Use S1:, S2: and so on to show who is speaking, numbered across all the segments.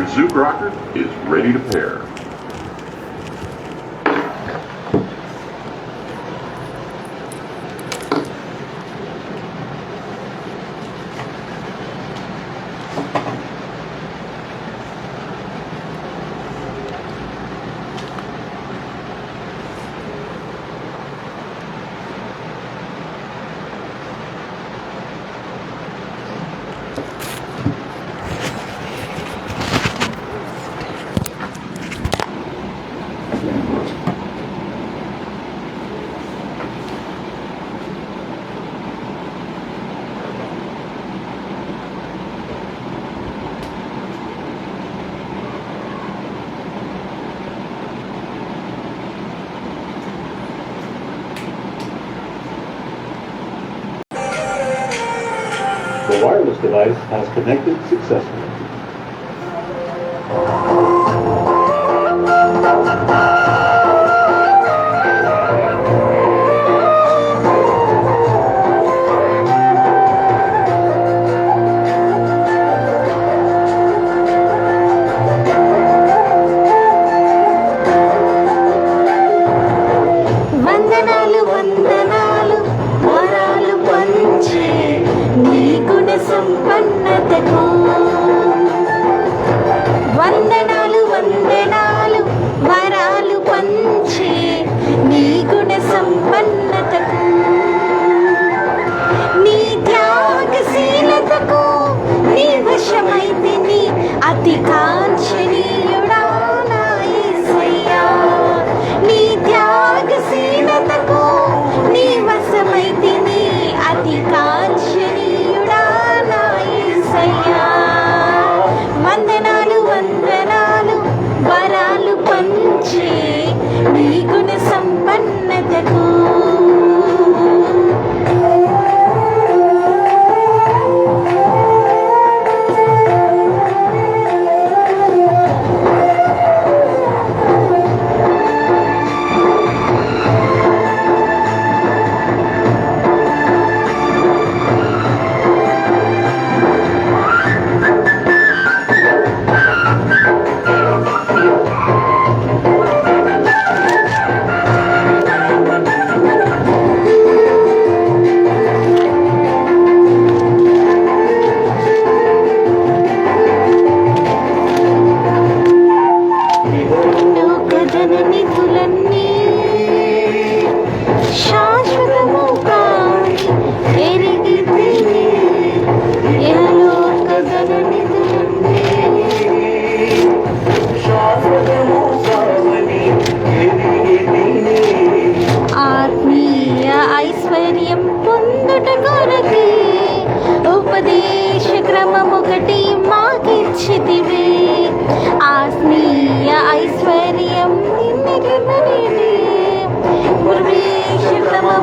S1: Zook rocker is ready to pair.
S2: The wireless device has connected successfully.
S3: వందనాలు వందనాలు వరాలు పంచే నీ గుణ సంపన్నతకు వందనాలు వందనాలు వరాలు పంచే నీ గుణ సంపన్నతకు నీ త్యాగశీలతకు నీ వశమైతిని అతి కాంక్షణీయుడా నా యేసయ్యా నీ త్యాగశీలతకు నీ వశమైతిని అతి కాంక్షణీయుడా నా యేసయ్యా వందనాలు వందనాలు వరాలు పంచే నీ గుణ సంపన్నతకు నిధులన్నీ శాశ్వతము కాని ఎరిగి తిని యలోకధన నిధులన్నీ శాశ్వతము కాని ఎరిగి తిని ఆత్మీయ ఐశ్వర్యం పొందుట కొరకే ఉపదేశ క్రమమొకటి మాకిచ్చితివే ఆత్మీయ ఐశ్వర్యం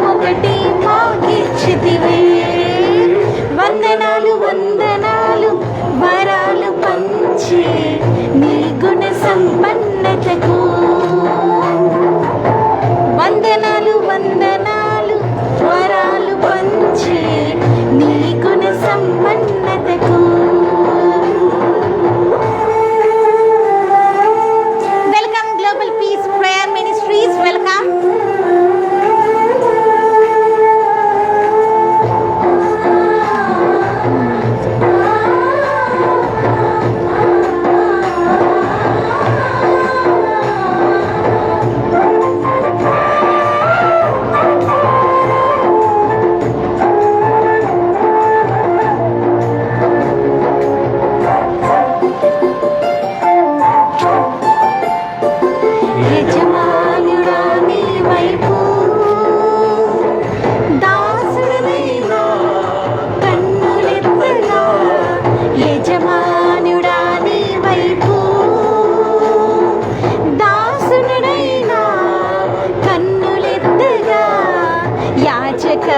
S3: ఒకటి మాకిచ్చితివే వందనాలు వందనాలు వరాలు పంచే నీ గుణ సంపన్నతకు వందనాలు వందనాలు వరాలు పంచే నీ గుణ సంపన్నతకు welcome global peace prayer ministries welcome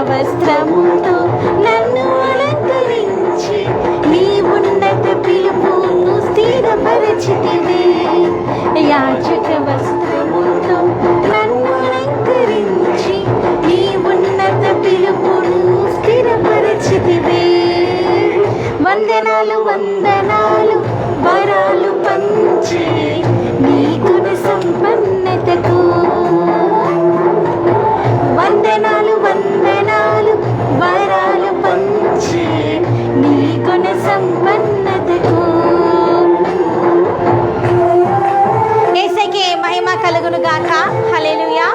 S3: వస్త్రముతో నన్ను అలంకరించి నీ ఉన్నత పిలుపును స్థిరపరచితివే యాచక వస్త్రముతో నన్ను అలంకరించి నీ ఉన్నత పిలుపును స్థిరపరచితివే వందనాలు వందనాలు వరాలు పంచే నీ గుణ సంపన్నతకు వందనాలు వందనాలు. వరాలు పంచే నీ గుణ సంపన్నతకు. యేసయ్యకే మహిమ కలుగును గాక. హల్లెలూయా.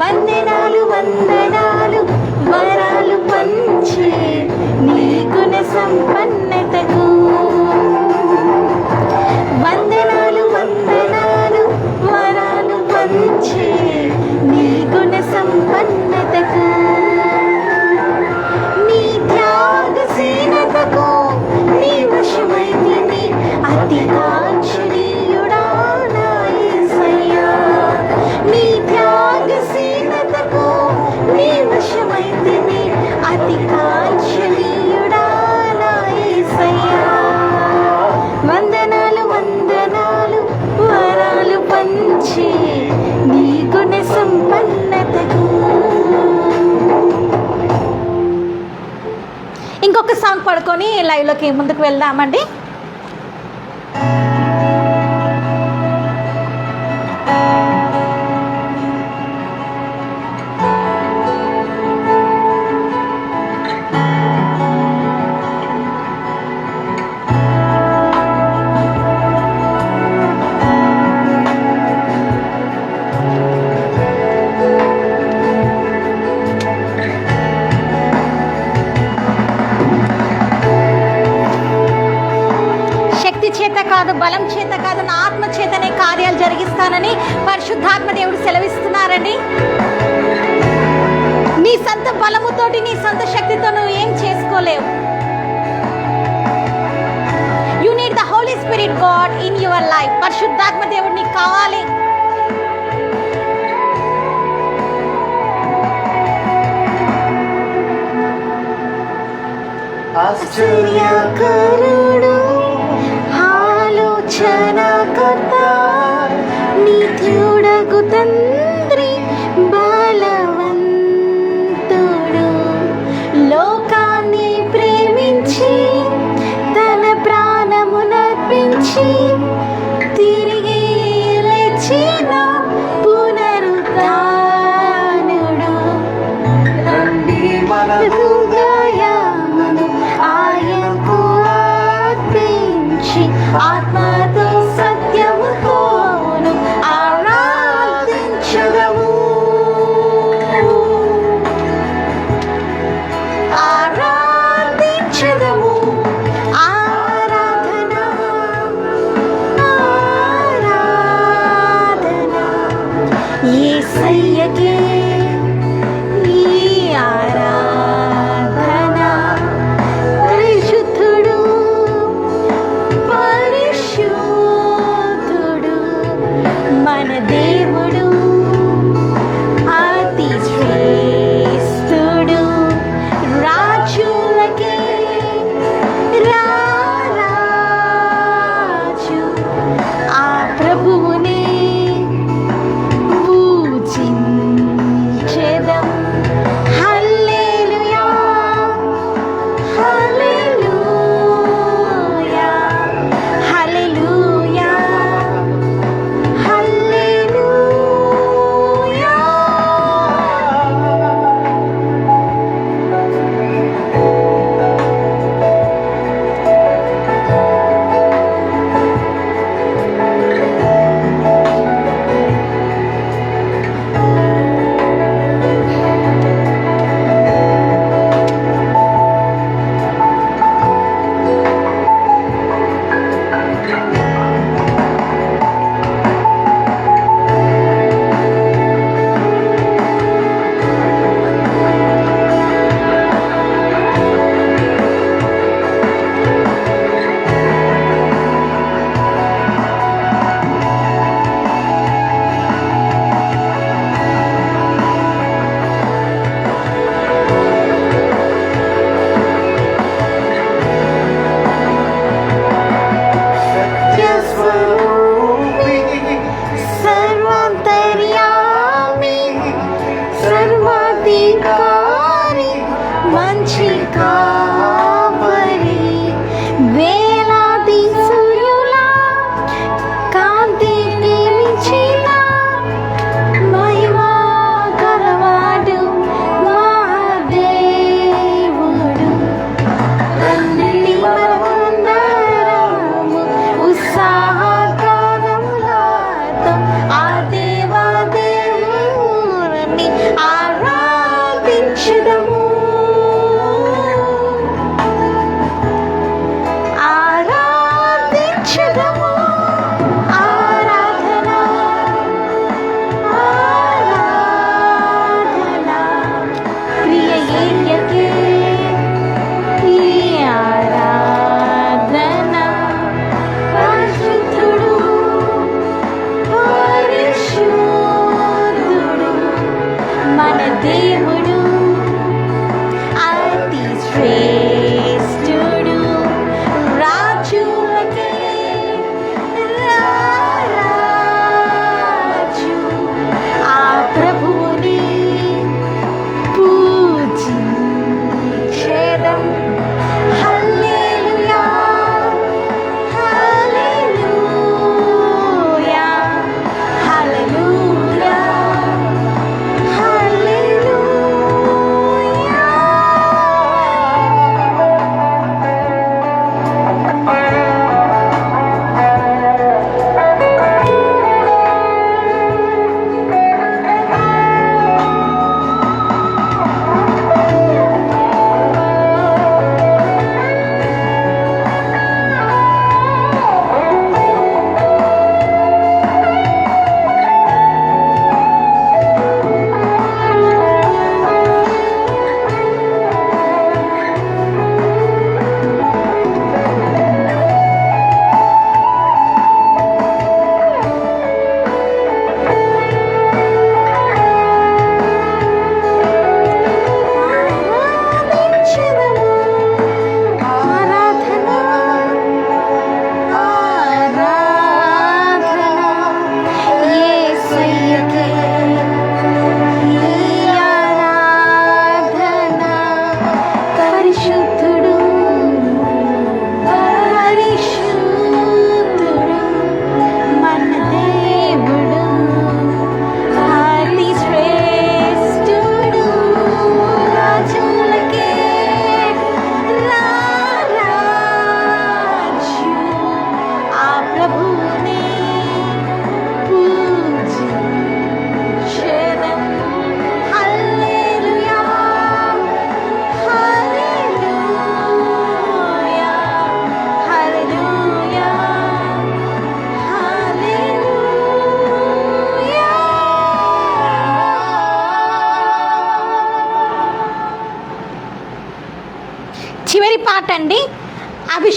S3: వందనాలు వందనాలు. వరాలు పంచే నీ గుణ సంపన్నతకు వందనాలు వందనాలు. వరాలు పంచే నీ గుణ సంపన్నతకు నీ త్యాగశీలతకు నీ వశమైతిని అతి కాంక్షణీయుడా నా యేసయ్యా. నీ త్యాగశీలతకు నీ వశమైతిని అతి కాంక్షణీయుడా నా యేసయ్యా. వందనాలు వందనాలు. వరాలు పంచే నీ గుణ సంపన్నతకు. ఇంకొక సాంగ్ పడుకొని లైవ్లోకి ముందుకు వెళ్దామండి. చేత కాదు, బలం చేత కాదు, నా ఆత్మ చేతనే కార్యాలు జరిగిస్తానని పరిశుద్ధాత్మ దేవుడు సెలవిస్తున్నారండి. నీ సొంత బలముతోటి నీ సొంత శక్తితో నువ్వు ఏం చేసుకోలేవు. You need the Holy Spirit God in your life. పరిశుద్ధాత్మ దేవుడు నీకు కావాలి. ఆశ్చర్యకరుడు, ఆలోచనకర్త, నిత్యుడగు తండ్రి, బలవంతుడు, లోకాన్ని ప్రేమించి తన ప్రాణమునర్పించి తిరిగి లేచిన పునరుత్థానుడు. రండి మన హృదయమును ఆయనకు అర్పించి ఆత్మతో సత్యముతోను ఆరాధించదము. ఆరాధించదము. ఆరాధన ఆరాధన యేసయ్యకే ఈ ఆరాధన. పరిశుద్ధుడు పరిశుద్ధుడు మన దేవుడు, అతి శ్రేష్ఠుడు, రాజులకే రారాజు, ఆ ప్రభువునే పూజించుము.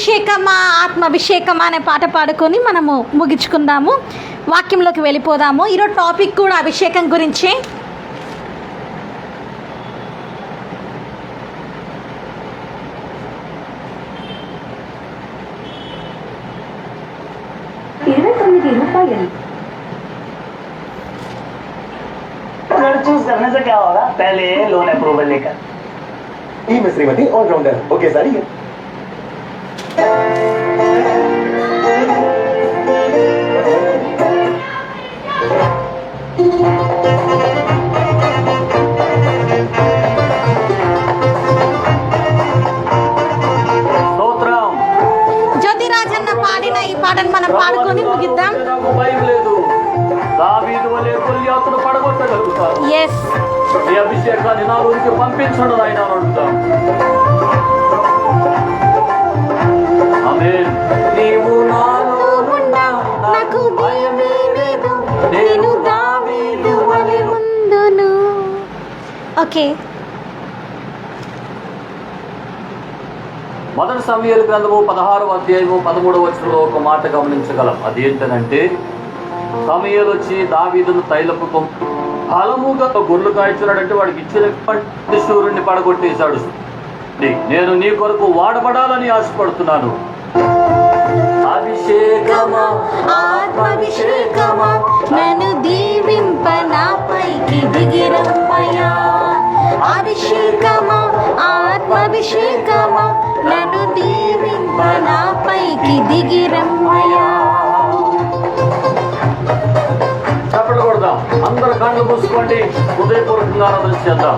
S3: అభిషేకమా ఆత్మాభిషేకమా అనే పాట పాడుకొని మనము ముగించుకుందాము, వాక్యంలోకి వెళ్ళిపోదాము. ఈరోజు టాపిక్ కూడా అభిషేకం గురించే.
S4: ₹29
S5: चूज करने से क्या होगा, पहले लोन अप्रूवल लेकर
S6: टीम में श्रीमती ऑलराउंडर ओके सारी है.
S5: స్తోత్రం.
S3: జ్యోతిరాజన్న పాడిన ఈ పాటను మనం పాడుకొని ముగిద్దాం.
S5: నాకు భయం లేదు, దావీదు వలె గొల్యాతును పడగొట్టగలుగుతాను.
S3: ఎస్,
S5: ఈ అభిషేకాన్ని నాలోనికి పంపించండి నాయన అని అడుగుతాం. ఆమేన్. నీవు నాలో
S3: నాకు భయమే లేదు, నేను దావీదు వలె ముందును. ఓకే,
S5: మొదటి సమూయేలు గ్రంథము 16వ అధ్యాయము 13వ వచనంలో ఒక మాట గమనించగలం. అదేంటనంటే, సమూయేలు వచ్చి దావీదును తైలపు బలముగా గొర్రెలు కాయించున్నాడంటే వాడికి ఇచ్చిన శూరుణ్ణి పడగొట్టేశాడు. నేను నీ కొరకు వాడబడాలని ఆశపడుతున్నాను. అభిషేకమా
S3: ఆత్మాభిషేకమా నన్ను దీవింప నాపైకి దిగిరమ్మయ్యా. అభిషేకమా ఆత్మాభిషేకమా నన్ను దీవింప నాపైకి దిగిరమ్మయ్యా.
S5: చప్పట్లు కొడదాం, అందరు కళ్ళు మూసుకోండి, హృదయపూర్వకంగా ఆరాధన చేద్దాం.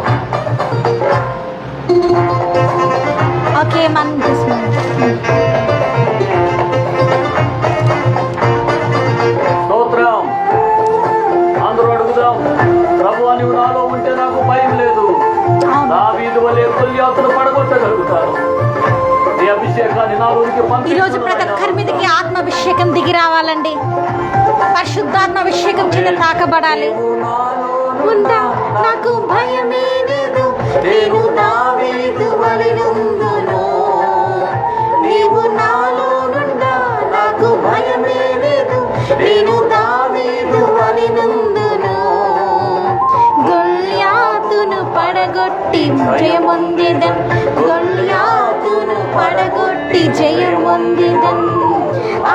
S3: ఓకే, మనం
S5: స్తోత్రం. అందరూ అడుగుదాం, ప్రభువా నీవు నాలో ఉంటే నాకు భయం లేదు, దావీదు వలె గొల్యాతును పడగొట్టగలుగుతాను. నీ అభిషేకాన్ని నాలోనికి
S3: ఈరోజు ప్రతి ఒక్కరి మీదకి ఆత్మాభిషేకం దిగి రావాలండి. పరిశుద్ధాత్మాభిషేకం చేత తాకబడాలి. ఉందా నాకు భయమే లేదు, నేను దావీదు వలె నుందును. నీవు నాలో నుండా నాకు భయమే లేదు, నేను దావీదు వలె నుందును. గొల్యాతును పడగొట్టి జయమొందెదన్, గొల్యాతును పడగొట్టి జయమొందెదన్.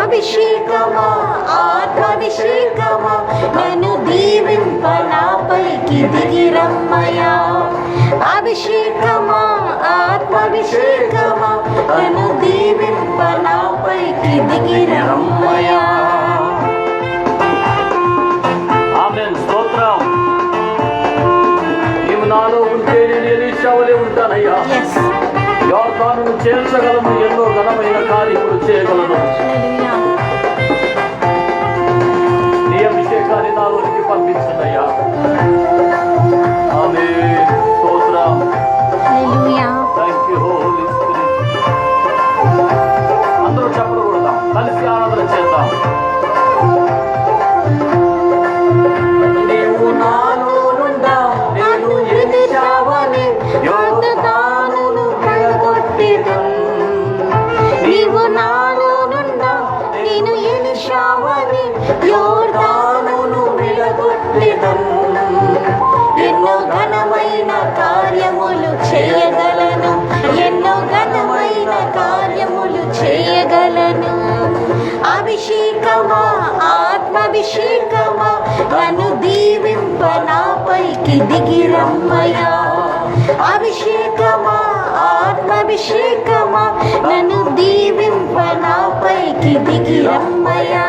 S3: అభిషేకమా ఆత్మాభిషేకమా నన్ను దీవింప నాపైకి దిగిరమ్మయ్యా. అభిషేకమా ఆత్మాభిషేకమా నన్ను దీవింప నాపైకి దిగిరమ్మయ్యా.
S5: ఆమేన్. స్తోత్రం. నీవు నాలో ఉంటే నేను ఎలీషా వలె ఉంటానయ్యా.
S3: ఎస్,
S5: యోర్దానును చేర్చగలను, ఎన్నో ఘనమైన కార్యములు చేయగలను. నీ అభిషేకాన్ని నాలోనికి పంపించదయ్యా. ఆమేన్. స్తోత్రం.
S3: హల్లెలూయా.
S5: Thank you Holy Spirit. అందరూ చప్పట్లు కొడదాం, కలిసి ఆరాధన చేద్దాం. నీవు నాలో నుండా నేను ఎలీషా వలె యోర్దానును
S3: పడగొట్టెదన్. నీవు నాలో నుండా నేను ఎలీషా వలె యోర్దానును విడగొట్టెదన్. ఎన్నో ఘనమైన కార్యములు చేయగలను, ఎన్నో ఘనమైన కార్యములు చేయగలను. అభిషేకమా ఆత్మాభిషేకమా నన్ను దీవింప నాపైకి దిగిరమ్మయ్యా. అభిషేకమా ఆత్మాభిషేకమా నన్ను దీవింప నాపైకి దిగిరమ్మయ్యా.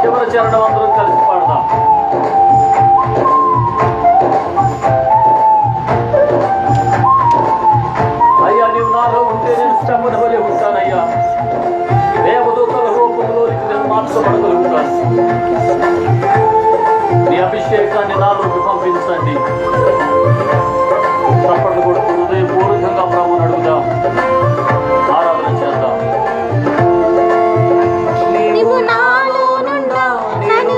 S5: చివరి చరణం అందరూ కలిసి పాడదాం. అయ్యా నీవు నాలో ఉంటే నేను శ్రమను వలె ఉంటానయ్యా. దేవదూతల రూపంలోనికి నేను మార్చబడగలుగుతాను. నీ అభిషేకాన్ని నాలోకి పంపించండి. చప్పట్లు కొడుతూ హృదయపూర్వకంగా ప్రభువుని అడుగుదాం, ఆరాధన చేద్దాం.
S3: నీవు నాలో నుండా నన్ను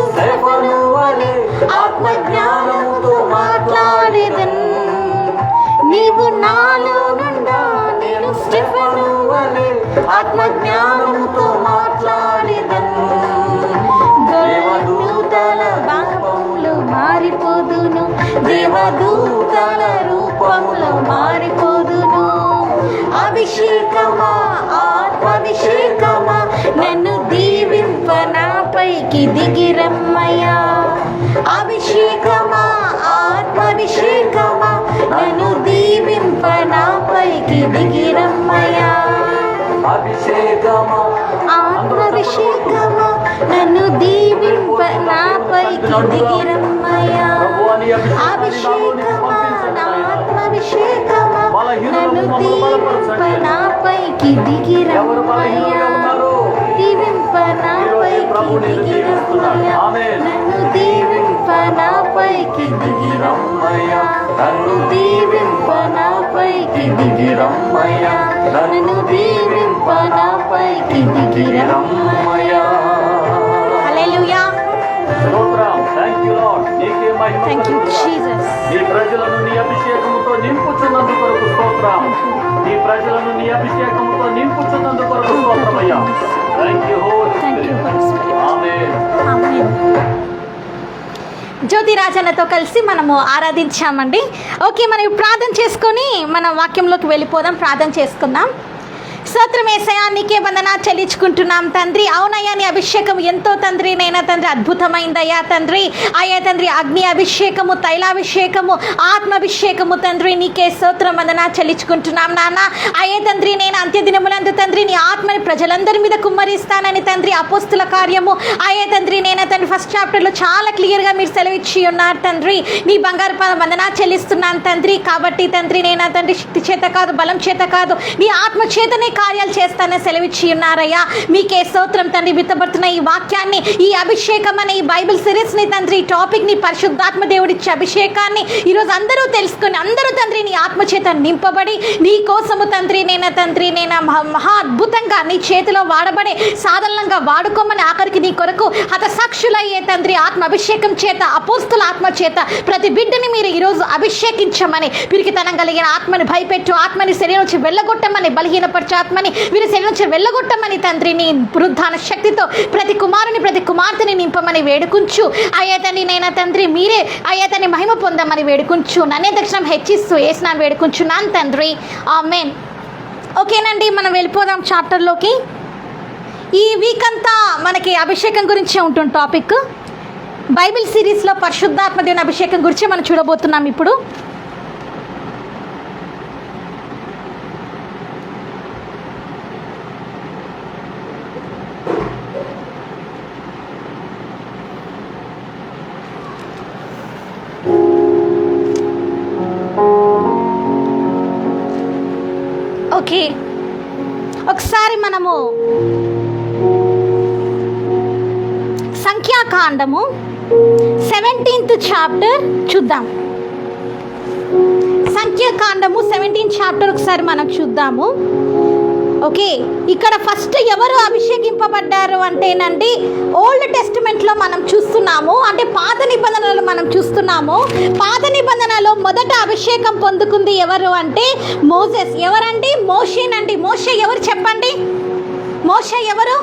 S3: ఆత్మజ్ఞానముతో మాట్లాడేదను, దేవదూతల భావములు మారిపోదును, దేవదూతల రూపములు మారిపోదును. అభిషేకమా, ఆత్మాభిషేకమా, నన్ను దీవింప నాపైకి దిగిరమ్మయ్యా. అభిషేకమా, ఆత్మాభిషేకమా, నన్ను దీవింప నాపైకి దిగిరమ్మయ్యా.
S5: అభిషేకమా,
S3: ఆత్మాభిషేకమా, నన్ను దీవింప నాపైకి దిగిరమ్మయ్యా. అభిషేకమా, ఆత్మాభిషేకమా, నన్ను దీవింప నాపైకి దిగిరమ్మయ్యా. దీవింప నాపైకి దిగిరమ్మయ్యా. నన్ను దీవింప నాపైకి దిగిరమ్మయ్యా. నన్ను దీవింప నాపైకి దిగిరమ్మయ్యా. నన్ను దీవింప నాపైకి దిగిరమ్మయ్యా. హల్లెలూయా.
S5: స్తోత్రం. Thank you lord. నీకే మహిమ
S3: థాంక్ యూ
S5: కలుగుగాక.
S3: జీసస్.
S5: నీ ప్రజలను నీ అభిషేకముతో నింపుచున్నందుకు కొరకు స్తోత్రం. నీ ప్రజలను నీ అభిషేకముతో నింపుచున్నందుకు కొరకు స్తోత్రమయ్యా. Thank you holy
S3: thank you Holy Spirit.
S5: ఆమేన్.
S3: ఆమేన్. జ్యోతి రాజన్నతో కలిసి మనము ఆరాధించామండి. ఓకే, మనం ప్రార్థన చేసుకొని మన వాక్యంలోకి వెళ్ళిపోదాం. ప్రార్థన చేసుకుందాం. స్తోత్రం యేసయ్యా, నీకే వందనా చెల్లించుకుంటున్నాం తండ్రి. అవునయ్యా, నీ అభిషేకం ఎంతో తండ్రి, నైనా తండ్రి అద్భుతమైందయ్యా తండ్రి. అయ్యా తండ్రి, అగ్ని అభిషేకము, తైలాభిషేకము, ఆత్మాభిషేకము తండ్రి, నీకే స్తోత్రం వందనా చెల్లించుకుంటున్నాం నాన్న. అయ్యే తండ్రి, నేను అంత్యదినములందు తండ్రి నీ ఆత్మని ప్రజలందరి మీద కుమ్మరిస్తానని తండ్రి అపోస్తుల కార్యము అయ్యే తండ్రి నేను తండ్రి ఫస్ట్ చాప్టర్లో చాలా క్లియర్గా మీరు సెలవిచ్చి ఉన్నారు తండ్రి. నీ బంగారు పాద వందనా చెల్లిస్తున్నాను తండ్రి. కాబట్టి తండ్రి నేను తండ్రి శక్తి చేత కాదు, బలం చేత కాదు, నీ ఆత్మ చేతనే కార్యాలు చేస్తానని సెలవిచ్చి ఉన్నారయ్యా. మీకే స్తోత్రం తండ్రి. విత్తబడుతున్న ఈ వాక్యాన్ని, ఈ అభిషేకం అనే ఈ బైబిల్ సిరీస్ని తండ్రి, ఈ టాపిక్ని, పరిశుద్ధాత్మ దేవుడిచ్చే అభిషేకాన్ని ఈరోజు అందరూ తెలుసుకొని అందరూ తండ్రి నీ ఆత్మ చేత నింపబడి నీ కోసము తండ్రి నేను మహా అద్భుతంగా నీ చేతిలో వాడబడే సాధనంగా వాడుకోమని, ఆఖరికి నీ కొరకు హతసాక్షులయ్యే తండ్రి ఆత్మ అభిషేకం చేత, అపోస్తుల ఆత్మ చేత ప్రతి బిడ్డని మీరు ఈరోజు అభిషేకించమని, పిరికితనం కలిగిన ఆత్మని భయపెట్టు, ఆత్మని శరీరం నుంచి వెళ్ళగొట్టమని, బలహీనపరచు ఆత్మని వీరి శరీరం నుంచి వెళ్ళగొట్టమని తండ్రి నీ పునరుద్ధాన శక్తితో ప్రతి కుమారుని ప్రతి కుమార్తెని నింపమని వేడుకుంచు. అయ్యా తండ్రి నైనా తండ్రి మీరే అయ్యా తండ్రి మహిమ పొందమని వేడుకుంచు. నన్నే దక్షిణం హెచ్చిస్తూ ఏసునాన్ని వేడుకుంటున్నాను తండ్రి. ఆమేన్. ఓకేనండి, మనం వెళ్ళిపోదాం చాప్టర్లోకి. ఈ వీక్ అంతా మనకి అభిషేకం గురించే ఉంటుంది టాపిక్. బైబిల్ సిరీస్లో పరిశుద్ధాత్మ దేవుని అభిషేకం గురించి మనం చూడబోతున్నాం ఇప్పుడు. ఓకే, ఒకసారి మనము సంఖ్యాకాండము 17th చాప్టర్ చూద్దాం. సంఖ్యాకాండము 17th చాప్టర్ ఒకసారి మనం చూద్దాము. ఓకే, ఇక్కడ ఫస్ట్ ఎవరు అభిషేకింపబడ్డారు అంటేనండి, ఓల్డ్ టెస్టిమెంట్లో మనం చూస్తున్నాము, అంటే పాత నిబంధనలు మనం చూస్తున్నాము. పాత నిబంధనలో మొదట అభిషేకం పొందుకుంది ఎవరు అంటే మోసెస్. ఎవరండి? మోషేనండి. మోషే ఎవరు చెప్పండి? మోషే ఎవరు?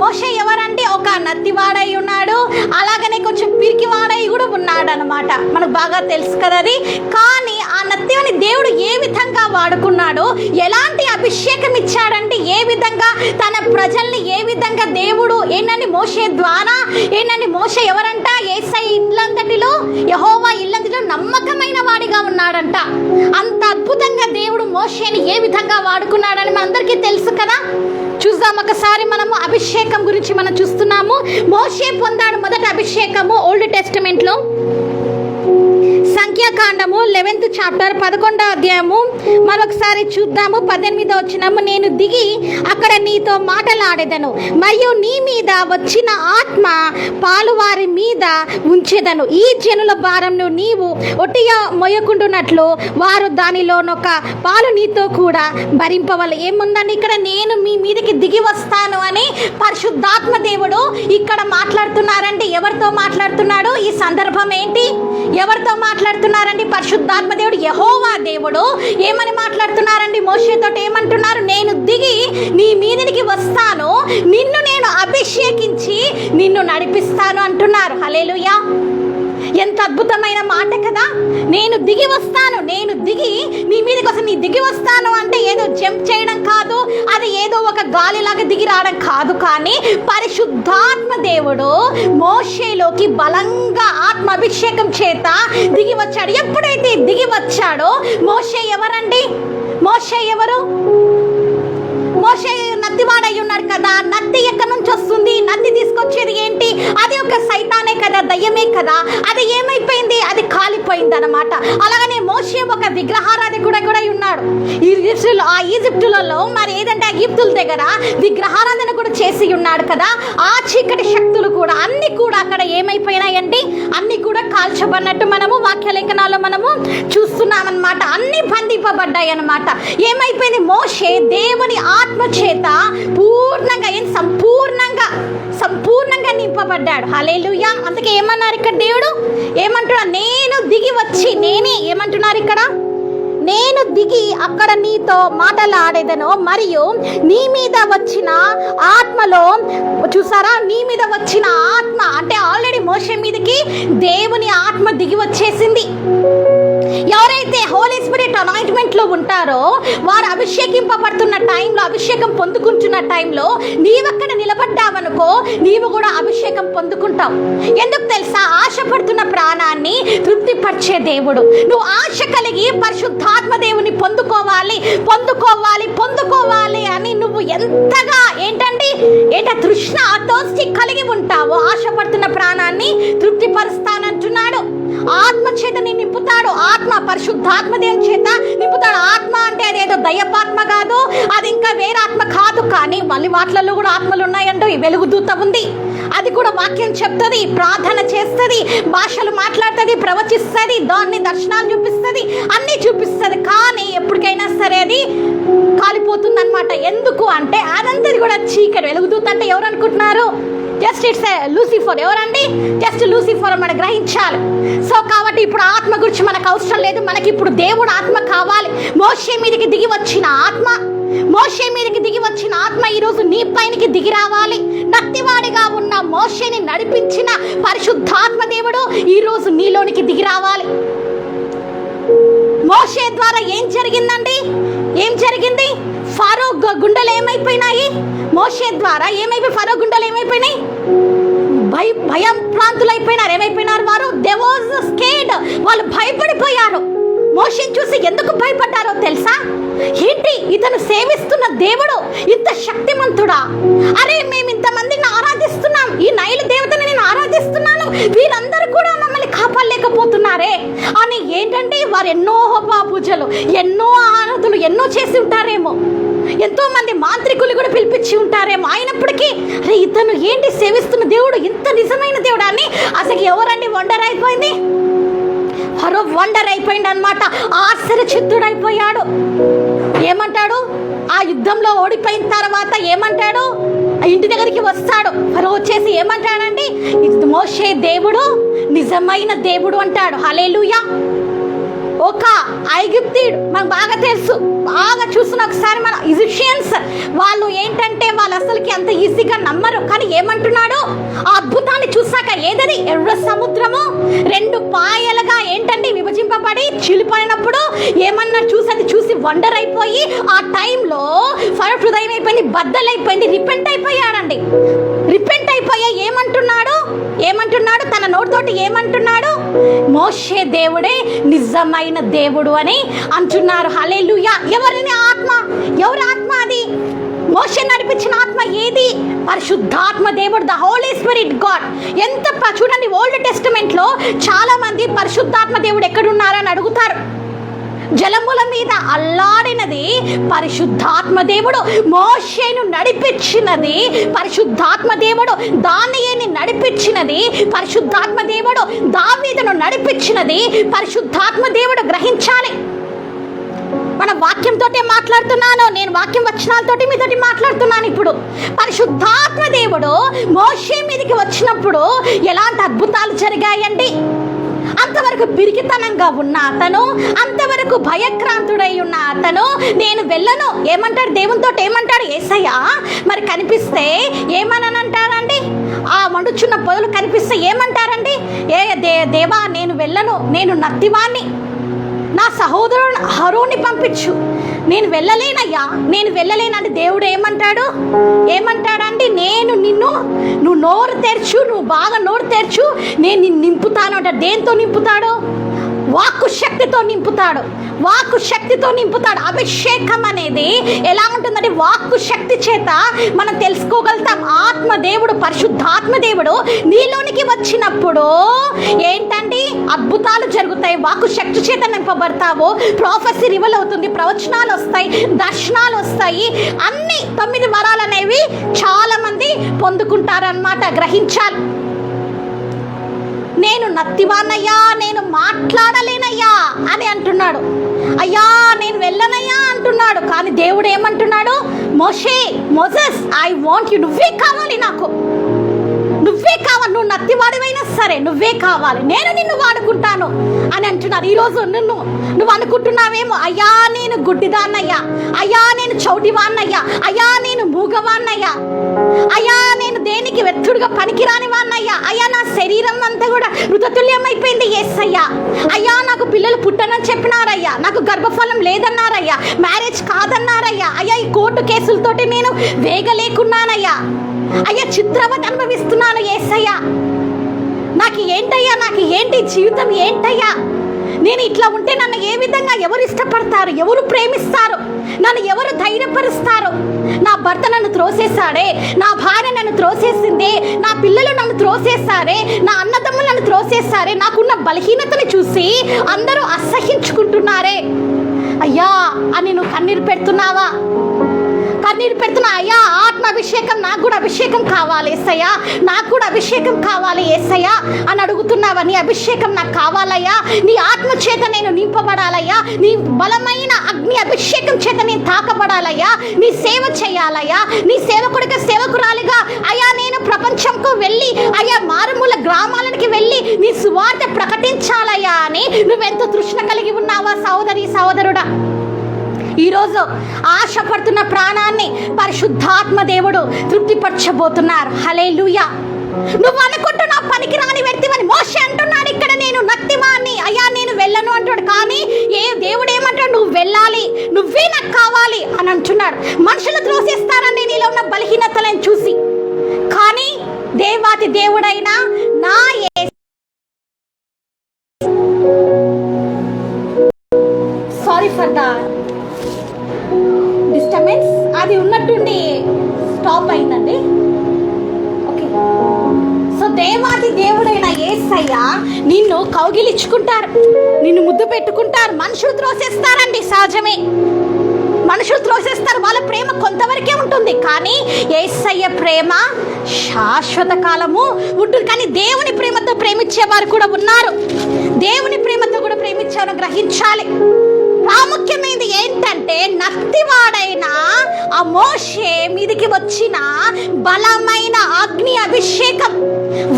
S3: మోషే ఎవరంటే ఒక నత్తివాడై ఉన్నాడు, అలాగనే కొంచెం పిరికివాడై కూడా ఉన్నాడు అనమాట. మనకు బాగా తెలుసు కదా అది. కానీ ఆ నత్తిని దేవుడు ఏ విధంగా వాడుకున్నాడో, ఎలాంటి అభిషేకం ఇచ్చాడంటే, ఏ విధంగా తన ప్రజల్ని ఏ విధంగా దేవుడు ఏంటంటే మోషే ద్వారా ఏంటంటే మోషే ఎవరంట? యేసై ఇల్లంతటిలో, యెహోవా ఇల్లంతటిలో నమ్మకమైన వాడిగా ఉన్నాడంట. అంత అద్భుతంగా దేవుడు మోషేని ఏ విధంగా వాడుకున్నాడని మనందరికీ తెలుసు కదా. చూద్దాం ఒకసారి. మనము అభిషేకం గురించి మనం చూస్తున్నాము. మోషే పొందాడు మొదటి అభిషేకము ఓల్డ్ టెస్టిమెంట్లో. సంఖ్యాకాండము 11th చాప్టర్ 11వ అధ్యాయము మరొకసారి చూద్దాము. 18వ వచనము, నేను దిగి అక్కడ నీతో మాటలాడేదను, మరియు నీ మీద వచ్చిన ఆత్మ పాలువారి మీద ఉంచేదను. ఈ జనుల భారంను నీవు ఒట్టిగా మొయ్యకుండునట్లు వారు దానిలోనొక పాలు నీతో కూడా భరింపవలె. ఏముందని ఇక్కడ? నేను మీ మీదకి దిగి వస్తాను అని పరిశుద్ధాత్మ దేవుడు ఇక్కడ మాట్లాడుతున్నారంటే ఎవరితో మాట్లాడుతున్నాడు? ఈ సందర్భం ఏంటి? ఎవరితో మాట్లాడుతున్నాడు? మాట్లాడుతున్నారండి పరిశుద్ధాత్మ దేవుడు యెహోవా దేవుడు ఏమని మాట్లాడుతున్నారండి మోషేతో? ఏమంటున్నారు? నేను దిగి నీ మీదనికి వస్తాను, నిన్ను నేను అభిషేకించి నిన్ను నడిపిస్తాను అంటున్నారు. హల్లెలూయా! ఎంత అద్భుతమైన మాట కదా. నేను దిగి వస్తాను, నేను దిగి నీ మీదకి వస్తాను. నీ దిగి వస్తాను అంటే ఏదో జంప్ చేయడం కాదు, అది ఏదో ఒక గాలిలాగా దిగి రావడం కాదు, కానీ పరిశుద్ధాత్మ దేవుడు మోషేలోకి బలంగా ఆత్మ అభిషేకం చేత దిగి వచ్చాడు. ఎప్పుడైతే దిగి వచ్చాడో మోషే ఎవరండి? మోషే ఎవరు? మోషే నత్తివాడై ఉన్నాడు కదా. నత్తి ఎక్కడి నుంచి వస్తుంది? నత్తి తీసుకొచ్చేది ఏంటి? అది ఒక సైతానే కదా, దయ్యమే కదా. అది ఏమైపోయింది? అది కాలిపోయింది అన్నమాట. అలాగనే మోషే ఒక విగ్రహారాధకుడు కూడా ఉన్నాడు. ఈజిప్టులలో మరి ఏదంటే ఈజిప్టుల దగ్గర విగ్రహారాధన కూడా చేసి ఉన్నాడు కదా. ఆ చీకటి శక్తులు కూడా అన్ని కూడా అక్కడ ఏమైపోయినాయండి? అన్ని కూడా కాల్చబడినట్టు మనము వాక్యలేఖనాల్లో మనము చూస్తున్నామన్నమాట. అన్ని బంధింపబడ్డాయి అన్నమాట. ఏమైపోయింది? మోషే దేవుని ఆత్మ చేత సంపూర్ణంగా నింపబడ్డాడు. హల్లెలూయా! అందుకే ఏమన్నారు ఇక్కడ దేవుడు? ఏమంటున్నా? నేను దిగి వచ్చి ఏమంటున్నారు ఇక్కడ? నేను దిగి అక్కడ నీతో మాటలాడేదను, మరియు నీ మీద వచ్చిన ఆత్మలో, చూసారా, నీ మీద వచ్చిన ఆత్మ అంటే ఆల్రెడీ మోషే మీదకి దేవుని ఆత్మ దిగి వచ్చేసింది. ఎవరైతే హోలీ స్పిరిట్ అనాయింట్మెంట్ లో ఉంటారో వారు అభిషేకింపబడుతున్న టైంలో, అభిషేకం పొందుకుంటున్న టైంలో నీవక్కడ నిలబడ్డావనుకో నీవు కూడా అభిషేకం పొందుకుంటావు. ఎందుకు తెలుసా? ఆశపడుతున్న ప్రాణాన్ని తృప్తిపరిచే దేవుడు. నువ్వు ఆశ కలిగి పరిశుద్ధాత్మ దేవుని పొందుకోవాలి అని నువ్వు ఎంతగా తృష్ణ ఆర్తోస్తి కలిగి ఉంటావో ఆశపడుతున్న ప్రాణాన్ని తృప్తిపరుస్తానంటున్నాడు. ఆత్మ చేత నింపుతాడు. ఆత్మ పరిశుద్ధాత్మ దేవుని చేత నింపుతాడు. ఆత్మ అంటే అదేదో దయ్యపాత్మ కాదు, అది ఇంకా వేరే ఆత్మ కాదు. కానీ మళ్ళీ వాటిలలో కూడా ఆత్మలు ఉన్నాయంటూ ఈ వెలుగుదూత ఉంది. అది కూడా వాక్యం చెప్తుంది, ప్రార్థన చేస్తుంది, భాషలు మాట్లాడుతుంది, ప్రవచిస్తుంది, దాన్ని దర్శనాలు చూపిస్తుంది, అన్నీ చూపిస్తుంది. కానీ ఎప్పటికైనా సరే అది కాలిపోతుంది అన్నమాట. ఎందుకు అంటే అదంతా కూడా చీకటి. వెలుగుదూత అంటే ఎవరు అనుకుంటున్నారు? Just it's Lucifer. ఎవరండి? జస్ట్ లూసిఫర్ మనం గ్రహించాలి. సో కాబట్టి ఇప్పుడు ఆత్మ గురించి మనకు అవసరం లేదు. మనకి ఇప్పుడు దేవుడు ఆత్మ కావాలి. మోషే మీదకి దిగి వచ్చిన ఆత్మ ఈరోజు నీ పైనకి దిగి రావాలి. నత్తివాడిగా ఉన్న మోషేని నడిపించిన పరిశుద్ధాత్మ దేవుడు ఈరోజు నీలోనికి దిగి రావాలి. మోషే ద్వారా ఏం జరిగిందండి? ఏం జరిగింది? ఫరో గుండెలు ఏమైపోయినాయి? మోషే ద్వారా ఫరో గుండెలు ఏమైపోయినాయి? భయం ప్రాంతులైపోయినారు. ఏమైపోయినారు వారు? They was scared. వాళ్ళు భయపడిపోయారు. మోషేని చూసి ఎందుకు భయపడ్డారో తెలుసా? ఏంటి, ఇతను సేవిస్తున్న దేవుడు ఇంత శక్తిమంతుడా? అరే, మేము ఇంతమందిని ఆరాధిస్తున్నాం, ఈ నైలు దేవతని నేను ఆరాధిస్తున్నాను, వీళ్ళందరూ కూడా మమ్మల్ని కాపాడలేకపోతున్నారే అని ఏంటంటే వారు ఎన్నో పూజలు, ఎన్నో ఆరాధనలు ఎన్నో చేసి ఉంటారేమో. ఎంతో మంది మాంత్రికులు కూడా పిలిపించి ఉంటారేమో. అయినప్పటికీ అరే, ఇతను ఏంటి సేవిస్తున్న దేవుడు ఇంత నిజమైన దేవుడు అని అసలు ఎవరండి వండర్ అయిపోయింది? ఫరో వండర్ అయిపోయింది అన్నమాట. ఆశ్చర్యచిత్తుడైపోయాడు. ఏమంటాడు? ఆ యుద్ధంలో ఓడిపోయిన తర్వాత ఏమంటాడు? ఇంటి దగ్గరికి వస్తాడు. ఫరో వచ్చేసి ఏమంటాడండి? మోషే దేవుడు నిజమైన దేవుడు అంటాడు. హల్లెలూయా! ఒక ఐగుప్తీయుడు మనకు బాగా తెలుసు, బాగా చూసిన ఒకసారి మన ఈజిప్షియన్స్ వాళ్ళు ఏంటంటే వాళ్ళు అసలుకి అంత ఈజీగా నమ్మరు. కానీ ఏమంటున్నాడు? ఆ అద్భుతాన్ని చూసాక, ఏదది ఎర్ర సముద్రము 2 పాయలుగా ఏంటంటే విభజింపబడి చీలిపోయినప్పుడు ఏమన్నా చూసి వండర్ అయిపోయి ఆ టైంలో ఫరో హృదయం అయిపోయింది, బద్దలైపోయింది, రిపెంట్ అయిపోయాడండి. రిపెంట్ అయిపోయా ఏమంటున్నాడు? తన నోటితోటి ఏమంటున్నాడు? మోషే దేవుడే నిజమైన దేవుడు అని అంటున్నారు. హల్లెలూయా! ఎవరిని ఆత్మ? ఎవరి ఆత్మ అది? మోషే నడిపించిన ఆత్మ ఏది? పరిశుద్ధాత్మ దేవుడు, ద హోలీ స్పిరిట్ గాడ్. ఎంత చూడండి, ఓల్డ్ టెస్టమెంట్ లో చాలా మంది పరిశుద్ధాత్మ దేవుడు ఎక్కడున్నారని అడుగుతారు. జలముల మీద అల్లాడినది పరిశుద్ధాత్మ దేవుడు. మోషేను నడిపించినది పరిశుద్ధాత్మ దేవుడు. దానియేలుని నడిపించినది పరిశుద్ధాత్మ దేవుడు. దావీదును నడిపించినది పరిశుద్ధాత్మ దేవుడు. గ్రహించాలి. మన వాక్యంతో మాట్లాడుతున్నాను నేను, వాక్యం వచనాలతోటి మీతోటి మాట్లాడుతున్నాను. ఇప్పుడు పరిశుద్ధాత్మ దేవుడు మోషే మీదకి వచ్చినప్పుడు ఎలాంటి అద్భుతాలు జరిగాయండి? అంతవరకు అంతవరకు పిరికితనంగా ఉన్న అతను, అంతవరకు భయక్రాంతుడై ఉన్న అతను నేను వెళ్ళను ఏమంటాడు? దేవునితో ఏమంటాడు? యేసయ్య మరి కనిపిస్తే ఏమనంటారండి? ఆ మండుచున్న పొదలు కనిపిస్తే ఏమంటారండి? దేవా నేను వెళ్ళను, నేను నత్తివాణ్ణి, నా సహోదరుడు హరోని పంపించు, నేను వెళ్ళలేనయ్యా, నేను వెళ్ళలేనండి. దేవుడు ఏమంటాడండి? నువ్వు నోరు తెరచు, నువ్వు బాగా నోరు తెరచు, నేను నిన్ను నింపుతాను అంటాడు. దేంతో నింపుతాడు? వాక్కు శక్తితో నింపుతాడు. వాక్కు శక్తితో నింపుతాడు. అభిషేకం అనేది ఎలా ఉంటుందంటే వాక్కు శక్తి చేత మనం తెలుసుకోగలుగుతాం. ఆత్మదేవుడు, పరిశుద్ధాత్మదేవుడు నీలోనికి వచ్చినప్పుడు ఏంటండి? అద్భుతాలు జరుగుతాయి. వాక్కు శక్తి చేత నింపబడతావు. ప్రొఫెసీ రివల్ అవుతుంది, ప్రవచనాలు వస్తాయి, దర్శనాలు వస్తాయి. అన్ని 9 వరాలు అనేవి చాలా మంది పొందుకుంటారన్నమాట. గ్రహించాలి. నేను నత్తివాన్నయ్యా, నేను మాట్లాడలేనయ్యా అని అంటున్నాడు. అయ్యా నేను వెళ్ళనయ్యా అంటున్నాడు. కానీ దేవుడు ఏమంటున్నాడు? మోసెస్ ఐ వాంట్ యు, నువ్వే కావాలి నాకు, నువ్వే కావాలి, నువ్వు నత్తివాడివైనా సరే నువ్వే కావాలి, నేను నిన్ను వాడుకుంటాను అని అంటున్నారు. ఈరోజు నువ్వు అనుకుంటున్నావేమో, అయ్యా నేను గుడ్డిదాన్నయ్యా, అయ్యా నేను చౌటివాన్నయ్యా, అయ్యా నేను మూగవాన్నయ్యా, అయ్యా నేను దేనికి వెత్తుడుగా పనికిరాని వాన్నయ్యా, అయ్యా నా శరీరం అంతా కూడా మృతతుల్యమైపోయింది యేసయ్యా, అయ్యా నాకు పిల్లలు పుట్టనని చెప్పినారయ్యా, నాకు గర్భఫలం లేదన్నారయ్యా, మ్యారేజ్ కాదన్నారయ్యా, అయ్యా ఈ కోర్టు కేసులతోటి నేను వేగలేకున్నానయ్యా, అయ్యా చిత్రవత అనుభవిస్తున్నాను యేసయ్యా, నాకు ఏంటి జీవితం ఏంటయ్యా, నేను ఇట్లా ఉంటే నన్ను ఏ విధంగా ఎవరు ఇష్టపడతారు, ఎవరు ప్రేమిస్తారు, నన్ను ఎవరు ధైర్యపరుస్తారు? నా భర్త నన్ను త్రోసేశాడే, నా భార్య నన్ను త్రోసేసిందే, నా పిల్లలు నన్ను త్రోసేశారే, నా అన్నదమ్ములు నన్ను త్రోసేశారే, నాకున్న బలహీనతని చూసి అందరూ అసహించుకుంటున్నారే అయ్యా అని నువ్వు కన్నీరు పెడుతున్నావా? అయ్యా ఆత్మాభిషేకం, నాకు కూడా అభిషేకం కావాలి యేసయ్యా, నాకు కూడా అభిషేకం కావాలి యేసయ్యా అని అడుగుతున్నావా? నీ అభిషేకం నాకు కావాలయ్యా, నీ ఆత్మ చేత నేను నింపబడాలయ్యా, నీ బలమైన అగ్ని అభిషేకం చేత నేను తాకబడాలయ్యా, నీ సేవ చేయాలయ్యా, నీ సేవకుడిగా సేవకురాలిగా అయ్యా నేను ప్రపంచంకు వెళ్ళి అయ్యా మారుమూల గ్రామాలకి వెళ్ళి నీ సువార్త ప్రకటించాలయ్యా అని నువ్వెంతో తృష్ణ కలిగి ఉన్నావా సహోదరి సహోదరుడా? ఈరోజు ఆశపడుతున్న ప్రాణాన్ని పరిశుద్ధాత్మ దేవుడు తృప్తిపరచబోతున్నారు. హల్లెలూయా. నువ్వు అనుకుంటున్నా పనికిరాని వ్యక్తివని మోషే అంటున్నాడు ఇక్కడ, నేను నత్తివాణ్ణి, అయ్యా నేను వెళ్ళను అంటాడు. కానీ దేవుడు ఏమంటాడు? నువ్వు వెళ్ళాలి, నువ్వే నాకు కావాలి అని అంటున్నాడు. మనుషులు త్రోసేస్తారని నీలో ఉన్న బలహీనతలను చూసి, కానీ దేవాతి దేవుడైనా నా సారీ ఫర్ ద డిస్టర్బెన్స్, అది ఉన్నట్టుండి స్టాప్ అయిందండి. ఓకే, సో దేవాది దేవుడైన యేసయ్య నిన్ను కౌగిలించుకుంటారు, నిన్ను ముద్దు పెట్టుకుంటారు. మనుషులు త్రోసేస్తారండి, సహజమే, మనుషులు త్రోసేస్తారు. వాళ్ళ ప్రేమ కొంతవరకే ఉంటుంది, కానీ యేసయ్య ప్రేమ శాశ్వత కాలము ఉంటుంది. కానీ దేవుని ప్రేమతో ప్రేమించేవారు కూడా ఉన్నారు, దేవుని ప్రేమతో కూడా ప్రేమించారు. గ్రహించాలి. ప్రాముఖ్యమైనది ఏంటంటే నత్తివాడైన ఆ మోషే మీదికి వచ్చిన బలమైన అగ్ని అభిషేకం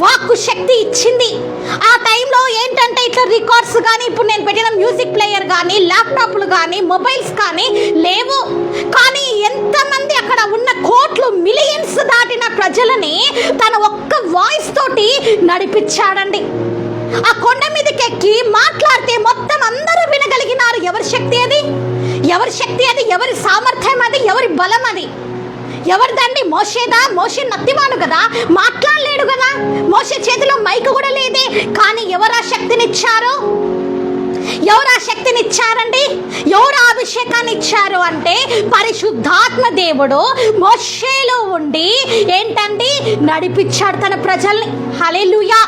S3: వాక్కు శక్తి ఇచ్చింది. ఆ టైంలో ఏంటంటే ఇట్లా రికార్డ్స్ కానీ, ఇప్పుడు నేను పెట్టిన మ్యూజిక్ ప్లేయర్ కానీ, ల్యాప్టాప్లు కానీ, మొబైల్స్ కానీ లేవు. కానీ ఎంతమంది అక్కడ ఉన్న కోట్లు, మిలియన్స్ దాటిన ప్రజలని తన ఒక్క వాయిస్ తోటి నడిపించాడండి. ఆ కొండ మీదకి ఎక్కి మాట్లాడితే మొత్తం అందరూ వినగలిగినారు. ఎవరి శక్తి అది? ఎవరి శక్తి అది? ఎవరి సామర్థ్యం అది? ఎవరి బలం అది? ఎవరిదండి? మోషేదా? మోషే నత్తివాడు కదా, మాట్లాడలేడు కదా, మోషే చేతిలో మైక్ కూడా లేదే. కానీ ఎవరు ఆ శక్తినిచ్చారు? ఎవరు ఆ శక్తినిచ్చారండి? ఎవరు ఆ అభిషేకాన్ని ఇచ్చారు అంటే పరిశుద్ధాత్మ దేవుడు మోషేలో ఉండి ఏంటండి నడిపించాడు తన ప్రజల్ని. హల్లెలూయా.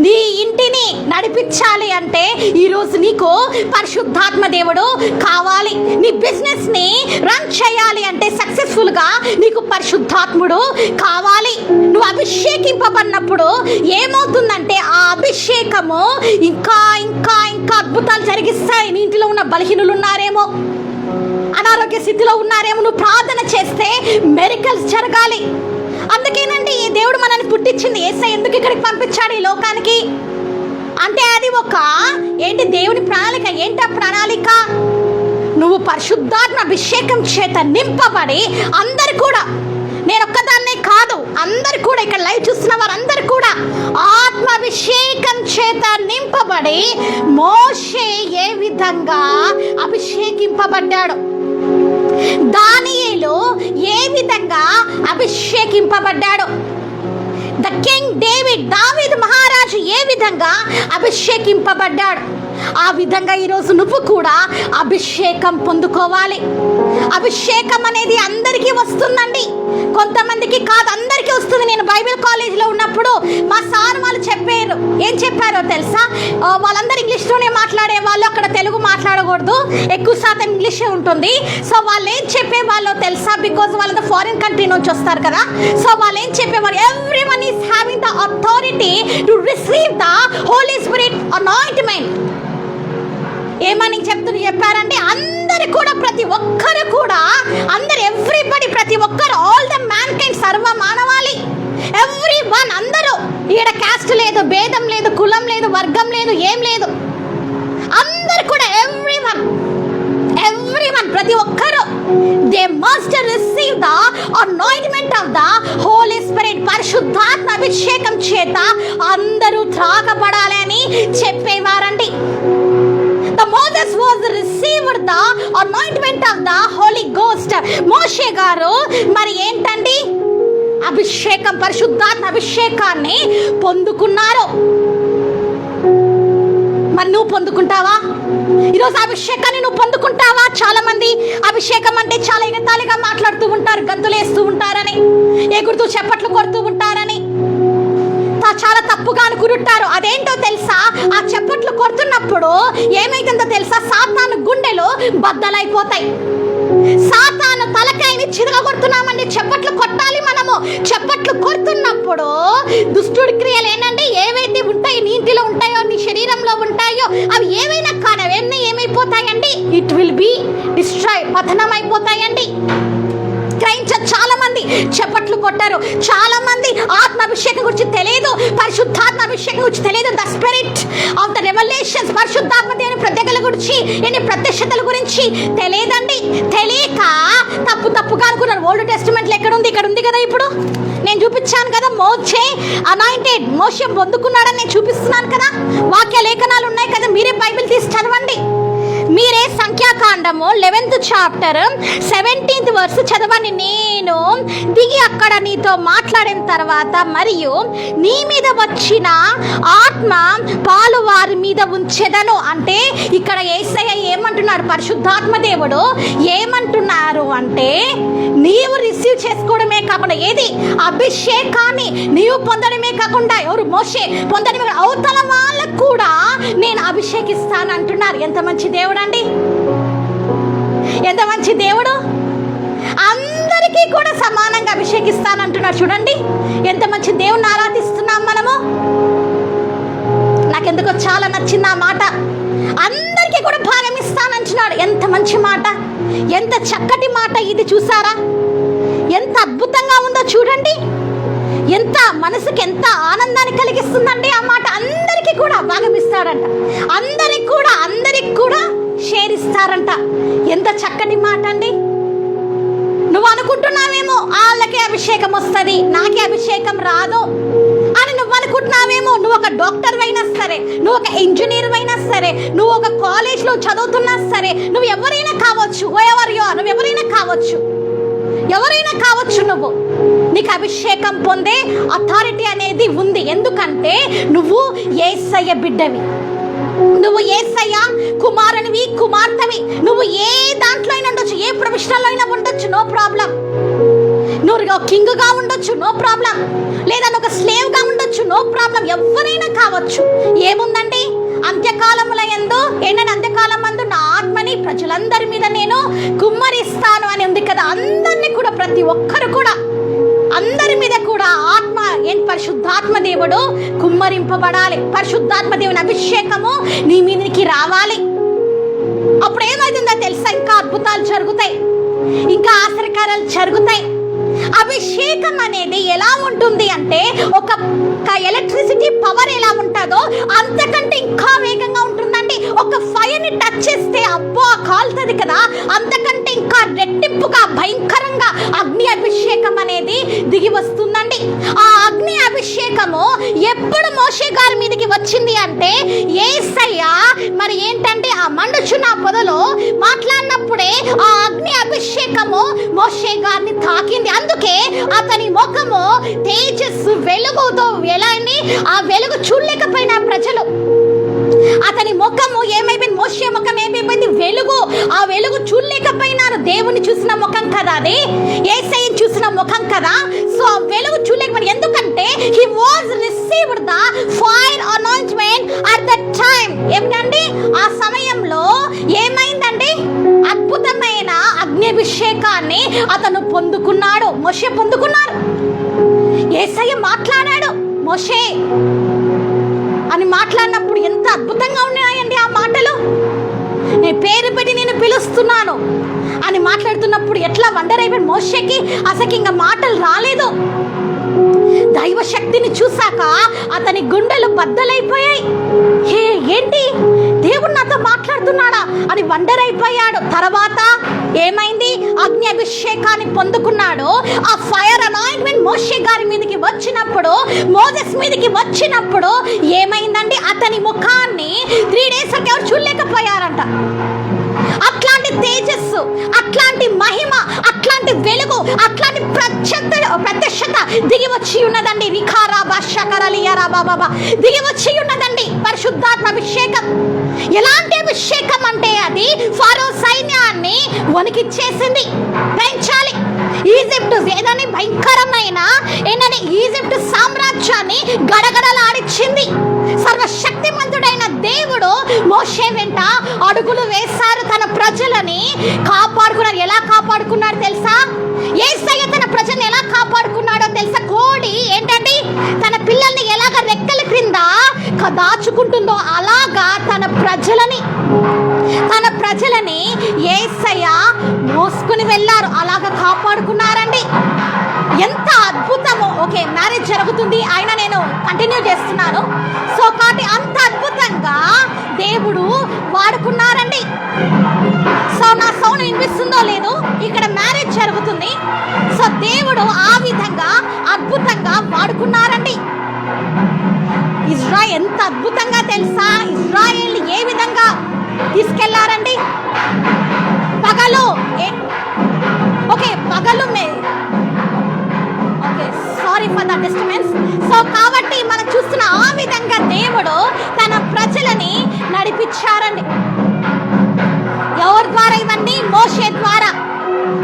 S3: నీ ఇంటిని నడిపించాలి అంటే ఈరోజు నీకు పరిశుద్ధాత్మ దేవుడు కావాలి. నీ బిజినెస్ని రన్ చేయాలి అంటే సక్సెస్ఫుల్గా నీకు పరిశుద్ధాత్ముడు కావాలి. నువ్వు అభిషేకింపబడినప్పుడు ఏమవుతుందంటే ఆ అభిషేకము ఇంకా ఇంకా ఇంకా అద్భుతాలు జరిగిస్తాయి. నీ ఇంటిలో ఉన్న బలహీనులు ఉన్నారేమో, అనారోగ్య స్థితిలో ఉన్నారేమో, నువ్వు ప్రార్థన చేస్తే మిరకల్స్ జరగాలి. అందుకేనండి ఈ దేవుడు మనల్ని పుట్టించింది. యేసయ్య ఎందుకు ఇక్కడికి పంపించాడు ఈ లోకానికి? అంటే అది ఒక ఏంటి దేవుని ప్రణాళిక. ఏంటి ఆ ప్రణాళిక? నువ్వు పరిశుద్ధాత్మ అభిషేకం చేత నింపబడి అందరు కూడా, నేను ఒక్కదాన్నే కాదు, అందరు కూడా ఇక్కడ లైవ్ చూస్తున్న వారందరూ కూడా ఆత్మాభిషేకం చేత నింపబడి మోషే ఏ విధంగా అభిషేకింపబడ్డాడు, దానియేలు ఏ విధంగా అభిషేకింపబడ్డాడు, ద కింగ్ డేవిడ్, దావీదు మహారాజు ఏ విధంగా అభిషేకింపబడ్డాడు, ఆ విధంగా ఈరోజు నువ్వు కూడా అభిషేకం పొందుకోవాలి. అభిషేకం అనేది అందరికీ వస్తుందండి, కొంతమందికి కాదు, అందరికీ వస్తుంది. నేను బైబిల్ కాలేజీలో ఉన్నప్పుడు మా సార్ వాళ్ళు చెప్పారు, ఏం చెప్పారో తెలుసా? వాళ్ళందరూ ఇంగ్లీష్లోనే మాట్లాడే వాళ్ళు, అక్కడ తెలుగు మాట్లాడకూడదు, ఎక్కువ శాతం ఇంగ్లీషే ఉంటుంది. సో వాళ్ళు ఏం చెప్పేవాళ్ళో తెలుసా? బికాజ్ వాళ్ళంతా ఫారిన్ కంట్రీ నుంచి వస్తారు కదా. సో వాళ్ళు ఏం చెప్పేవారు? Everyone is having the authority to receive the Holy Spirit anointment. ఏమని చెప్పారంటే అందరు కూడా, ప్రతి ఒక్కరు కూడా, అందరు ఎవ్రీబడి, ప్రతి ఒక్కరు, ఆల్ ద మ్యాన్ కైండ్, సర్వ మానవాళి, ఎవ్రీ వన్, అందరూ. ఈడ క్యాస్ట్ లేదు, భేదం లేదు, కులం లేదు, వర్గం లేదు, ఏం లేదు, అందరు కూడా ఎవ్రీ వన్, ప్రతి ఒక్కరు they must receive the anointment of the Holy Spirit. పరిశుద్ధాత్మ అభిషేకం చేత అందరూ త్రాగబడాలని చెప్పేవారండి. Moses was received the anointment of the Holy Ghost. మోషే గారు మరి ఏంటండి? అభిషేకం, పరిశుద్ధాత్మ అభిషేకాన్ని పొందుకున్నారు. మరి నువ్వు పొందుకుంటావా? ఈరోజు అభిషేకాన్ని నువ్వు పొందుకుంటావా? చాలా మంది అభిషేకం అంటే చాలా ఎగతాళిగా మాట్లాడుతూ ఉంటారు, గంతులేస్తూ ఉంటారని, ఎగురుతూ చప్పట్లు కొడుతూ ఉంటారని, చాలా తప్పుగా అనుకుంటారు. అదేంటో తెలుసా? ఆ చప్పట్లు కొడుతున్నప్పుడు ఏమైతుందో తెలుసా? సాతాను గుండెలు బద్దలైపోతాయి. సాతాను తలకాయని చిరగొడుతున్నామండి. చప్పట్లు కొట్టాలి మనము. చప్పట్లు కొడుతున్నప్పుడు దుష్టుడి క్రియలు ఏంటంటే ఏవైతే ఉంటాయి, నీ ఇంటిలో ఉంటాయో, నీ శరీరంలో ఉంటాయో, అవి ఏవైనా కానీ అవన్నీ ఏమైపోతాయండి? ఇట్ విల్ బి డిస్ట్రాయ్, పతనం అయిపోతాయండి. చాలా మంది చప్పట్లు కొట్టారు, చాలా మంది ఆత్మాభిషేకం గురించి తెలియదు, పరిశుద్ధాత్మ అభిషేకం గురించి తెలియదు, the spirit of the revolutions, పరిశుద్ధాత్మ దేవుని ప్రత్యేకతల గురించి, ఎన్ని ప్రత్యక్షతల గురించి తెలియదండి. తెలియక తప్పుగా అనుకున్నారు. ఓల్డ్ టెస్టిమెంట్లో ఎక్కడ ఉంది? ఇక్కడ ఉంది కదా. ఇప్పుడు నేను చూపించాను కదా, మోషే అనాయింటెడ్, మోషే పొందుకున్నాడని నేను చూపిస్తున్నాను కదా. వాక్య లేఖనాలు ఉన్నాయి కదా, మీరే బైబిల్ తీసి చదవండి. మీరే సంఖ్యాకాండము 11th చాప్టర్ 17th వర్స్ చదవండి. నేను దిగి అక్కడ నీతో మాట్లాడిన తర్వాత మరియు నీ మీద వచ్చిన ఆత్మ పాలు వారి మీద ఉంచెదను. అంటే ఇక్కడ యేసయ్య ఏమంటున్నాడు? పరిశుద్ధాత్మ దేవుడు ఏమంటున్నారు అంటే, నీవు రిసీవ్ చేసుకోవడమే కాకుండా, ఏది అభిషేకాన్ని నీవు పొందడమే కాకుండా, ఎవరు? మోషే పొందడమే, అవతల వాళ్ళకు కూడా నేను అభిషేకిస్తాను అంటున్నారు. ఎంత మంచి దేవుడు అండి, ఎంత మంచి దేవుడు! అందరికీ కూడా సమానంగా అభిషేకిస్తానంటున్నాడు. చూడండి ఎంత మంచి దేవుని ఆరాధిస్తున్నాం మనము. నాకెందుకో చాలా నచ్చింది ఆ మాట. అందరికీ కూడా భాగం ఇస్తానంటున్నాడు. ఎంత మంచి మాట, ఎంత చక్కటి మాట ఇది. చూసారా ఎంత అద్భుతంగా ఉందో? చూడండి ఎంత మనసుకి ఎంత ఆనందాన్ని కలిగిస్తుందండి ఆ మాట. అందరికీ కూడా భాగం ఇస్తాడంట, అందరికి కూడా షేర్ ఇస్తారంట. ఎంత చక్కటి మాట అండి. నువ్వు అనుకుంటున్నావేమో వాళ్ళకే అభిషేకం వస్తుంది, నాకే అభిషేకం రాదు అని నువ్వు అనుకుంటున్నావేమో. నువ్వు ఒక డాక్టర్ అయినా సరే, నువ్వు ఒక ఇంజనీర్ అయినా సరే, నువ్వు ఒక కాలేజ్లో చదువుతున్నా సరే, నువ్వు ఎవరైనా కావచ్చు, నువ్వు ఎవరైనా కావచ్చు, నువ్వు నీకు అభిషేకం పొందే అథారిటీ అనేది ఉంది. ఎందుకంటే నువ్వు యేసయ్య బిడ్డవి, నువ్వు యేసయ్య కుమారునివి, కుమార్తెవి. నువ్వు ఏ దాంట్లో అయినా ఉండొచ్చు, ఏ ప్రొఫెషనల్ అయినా ఉండొచ్చు, నో ప్రాబ్లం. నువ్వు కింగ్ గా ఉండొచ్చు, నో ప్రాబ్లం. లేదా నువ్వు ఒక స్లేవ్ గా ఉండొచ్చు, నో ప్రాబ్లం. ఎవరైనా కావచ్చు. ఏముందండి? అంత్యకాలముల యందు ఏంటంటే, అంత్యకాలం మందు నా ఆత్మని ప్రజలందరి మీద నేను కుమ్మరిస్తాను అని ఉంది కదా. అందరినీ కూడా, ప్రతి ఒక్కరు కూడా, అందరి మీద కూడా ఆత్మ పరిశుద్ధాత్మ దేవుడు కుమ్మరింపబడాలి. పరిశుద్ధాత్మ దేవుని అభిషేకము నీ మీదకి రావాలి. అప్పుడు ఏమవుతుందో తెలుసా? ఇంకా అద్భుతాలు జరుగుతాయి, ఇంకా ఆశ్చర్యకార్యాలు జరుగుతాయి. అభిషేకం అనేది ఎలా ఉంటుంది అంటే ఒక ఎలక్ట్రిసిటీ పవర్ ఎలా ఉంటుందో అంతకంటే ఇంకా వేగంగా ఉంటుందండి. ఒక ఫైర్ ని టచ్ చేస్తే అబ్బో కాలుతుంది కదా, అంతకంటే ఇంకా రెట్టింపుగా భయంకరంగా అగ్ని అభిషేకం అనేది దిగి వస్తుందండి. ఆ అగ్ని అభిషేకము ఎప్పుడు మోషే గారి మీదకి వచ్చింది అంటే యేసయ్య మరి ఏంటంటే ఆ మండుచున్న పొదలో మాట్లాడినప్పుడే ఆ అగ్ని అభిషేకము మోషే గారిని తాకింది. అందుకే అతని ముఖము తేజస్సు వెలుగుతో వెలని ఆ వెలుగు చూడలేకపోయిన ప్రజలు. అతని ముఖము ఏమైపోయింది, మోషే ముఖం ఏమైపోయింది, వెలుగు. ఆ వెలుగు చూడలేకపోయినారు. దేవుని చూసిన ముఖం కదా అది, యేసయ్యను చూసిన ముఖం కదా. సో ఆ వెలుగు చూడలేకపోయింది. ఎందుకంటే he was received the fire anointment at that time. ఏమిటండి ఆ సమయంలో ఏమైందండి, అద్భుతమైన అగ్నిభిషేకాన్ని అతను పొందుకున్నాడు. మోషే పొందుకున్నాడు. యేసయ్య మాట్లాడాడు మోషే అని మాట్లాడినప్పుడు ఎంత అద్భుతంగా ఉన్నాయండి ఆ మాటలు. నేను పేరు పెట్టి నేను పిలుస్తున్నాను అని మాట్లాడుతున్నప్పుడు ఎట్లా వండర్ అయిపోయి మోషేకి అసలు ఇంకా మాటలు రాలేదు. దైవ శక్తిని చూశాక అతని గుండెలు బద్దలైపోయాయి. ఏంటి దేవుడు నాతో మాట్లాడుతున్నాడా అని వండర్ అయిపోయాడు. తర్వాత ఏమైంది, అగ్ని అభిషేకాన్ని పొందుకున్నాడు. ఆ ఫైర్ అనాయింట్మెంట్ మోషే గారి మీదకి వచ్చినప్పుడు, మోసెస్ మీదకి వచ్చినప్పుడు ఏమైందండి, అతని ముఖాన్ని 3 days ఎవరు చూడలేకపోయారంట. అట్లాంటి తేజస్సు, అట్లాంటి మహిమ, అట్లాంటి వెలుగు, అట్లాంటి ప్రత్యక్షత దిగి వచ్చి ఉన్నదండి. దిగి వచ్చి ఉన్నదండి పరిశుద్ధాత్మ అభిషేకం. ఎలాంటి అభిషేకం అంటే అది ఫరో సైన్యాన్ని వణికిచ్చేసింది, పెంచాలి. ఈజిప్ట్ ఏదని భయంకరమైన ఈజిప్ట్ సామ్రాజ్యాన్ని గడగడలాడిచ్చింది. సర్వశక్తిమంతుడైన దేవుడు మోషే వెంట అడుగులు వేశారు. తన ప్రజలని కాపాడుకున్నారు. ఎలా కాపాడుకున్నాడు తెలుసా? యేసయ్య తన ప్రజల్ని ఎలా కాపాడుకున్నాడో తెలుసా? కోడి ఏంటండి తన పిల్లల్ని ఎలాగ రెక్కల క్రింద దాచుకుంటుందో అలాగా తన ప్రజలని యేసయ్య మోసుకుని వెళ్ళారు. అలాగా కాపాడుకున్నారండి. ఎంత అద్భుతమో. ఓకే, మ్యారేజ్ జరుగుతుంది, ఆయన నేను కంటిన్యూ చేస్తున్నాను. సో కాబట్టి అంత అద్భుతంగా దేవుడు వాడుకున్నారండి. సో నా సౌండ్ వినిపిస్తుందో లేదో, ఇక్కడ మ్యారేజ్ జరుగుతుంది. సో దేవుడు ఆ విధంగా అద్భుతంగా వాడుకున్నారండి. ఇజ్రాయెల్ ఎంత అద్భుతంగా తెలుసా? ఇజ్రాయెల్ ఏ విధంగా తీసుకెళ్లారండి? పగలు sorry for the disturbance. So కాబట్టి మనం చూస్తున్న ఆ విధంగా దేవుడు తన ప్రజలని నడిపించారండి. ఎవరి ద్వారా ఇవన్నీ? మోషే ద్వారా.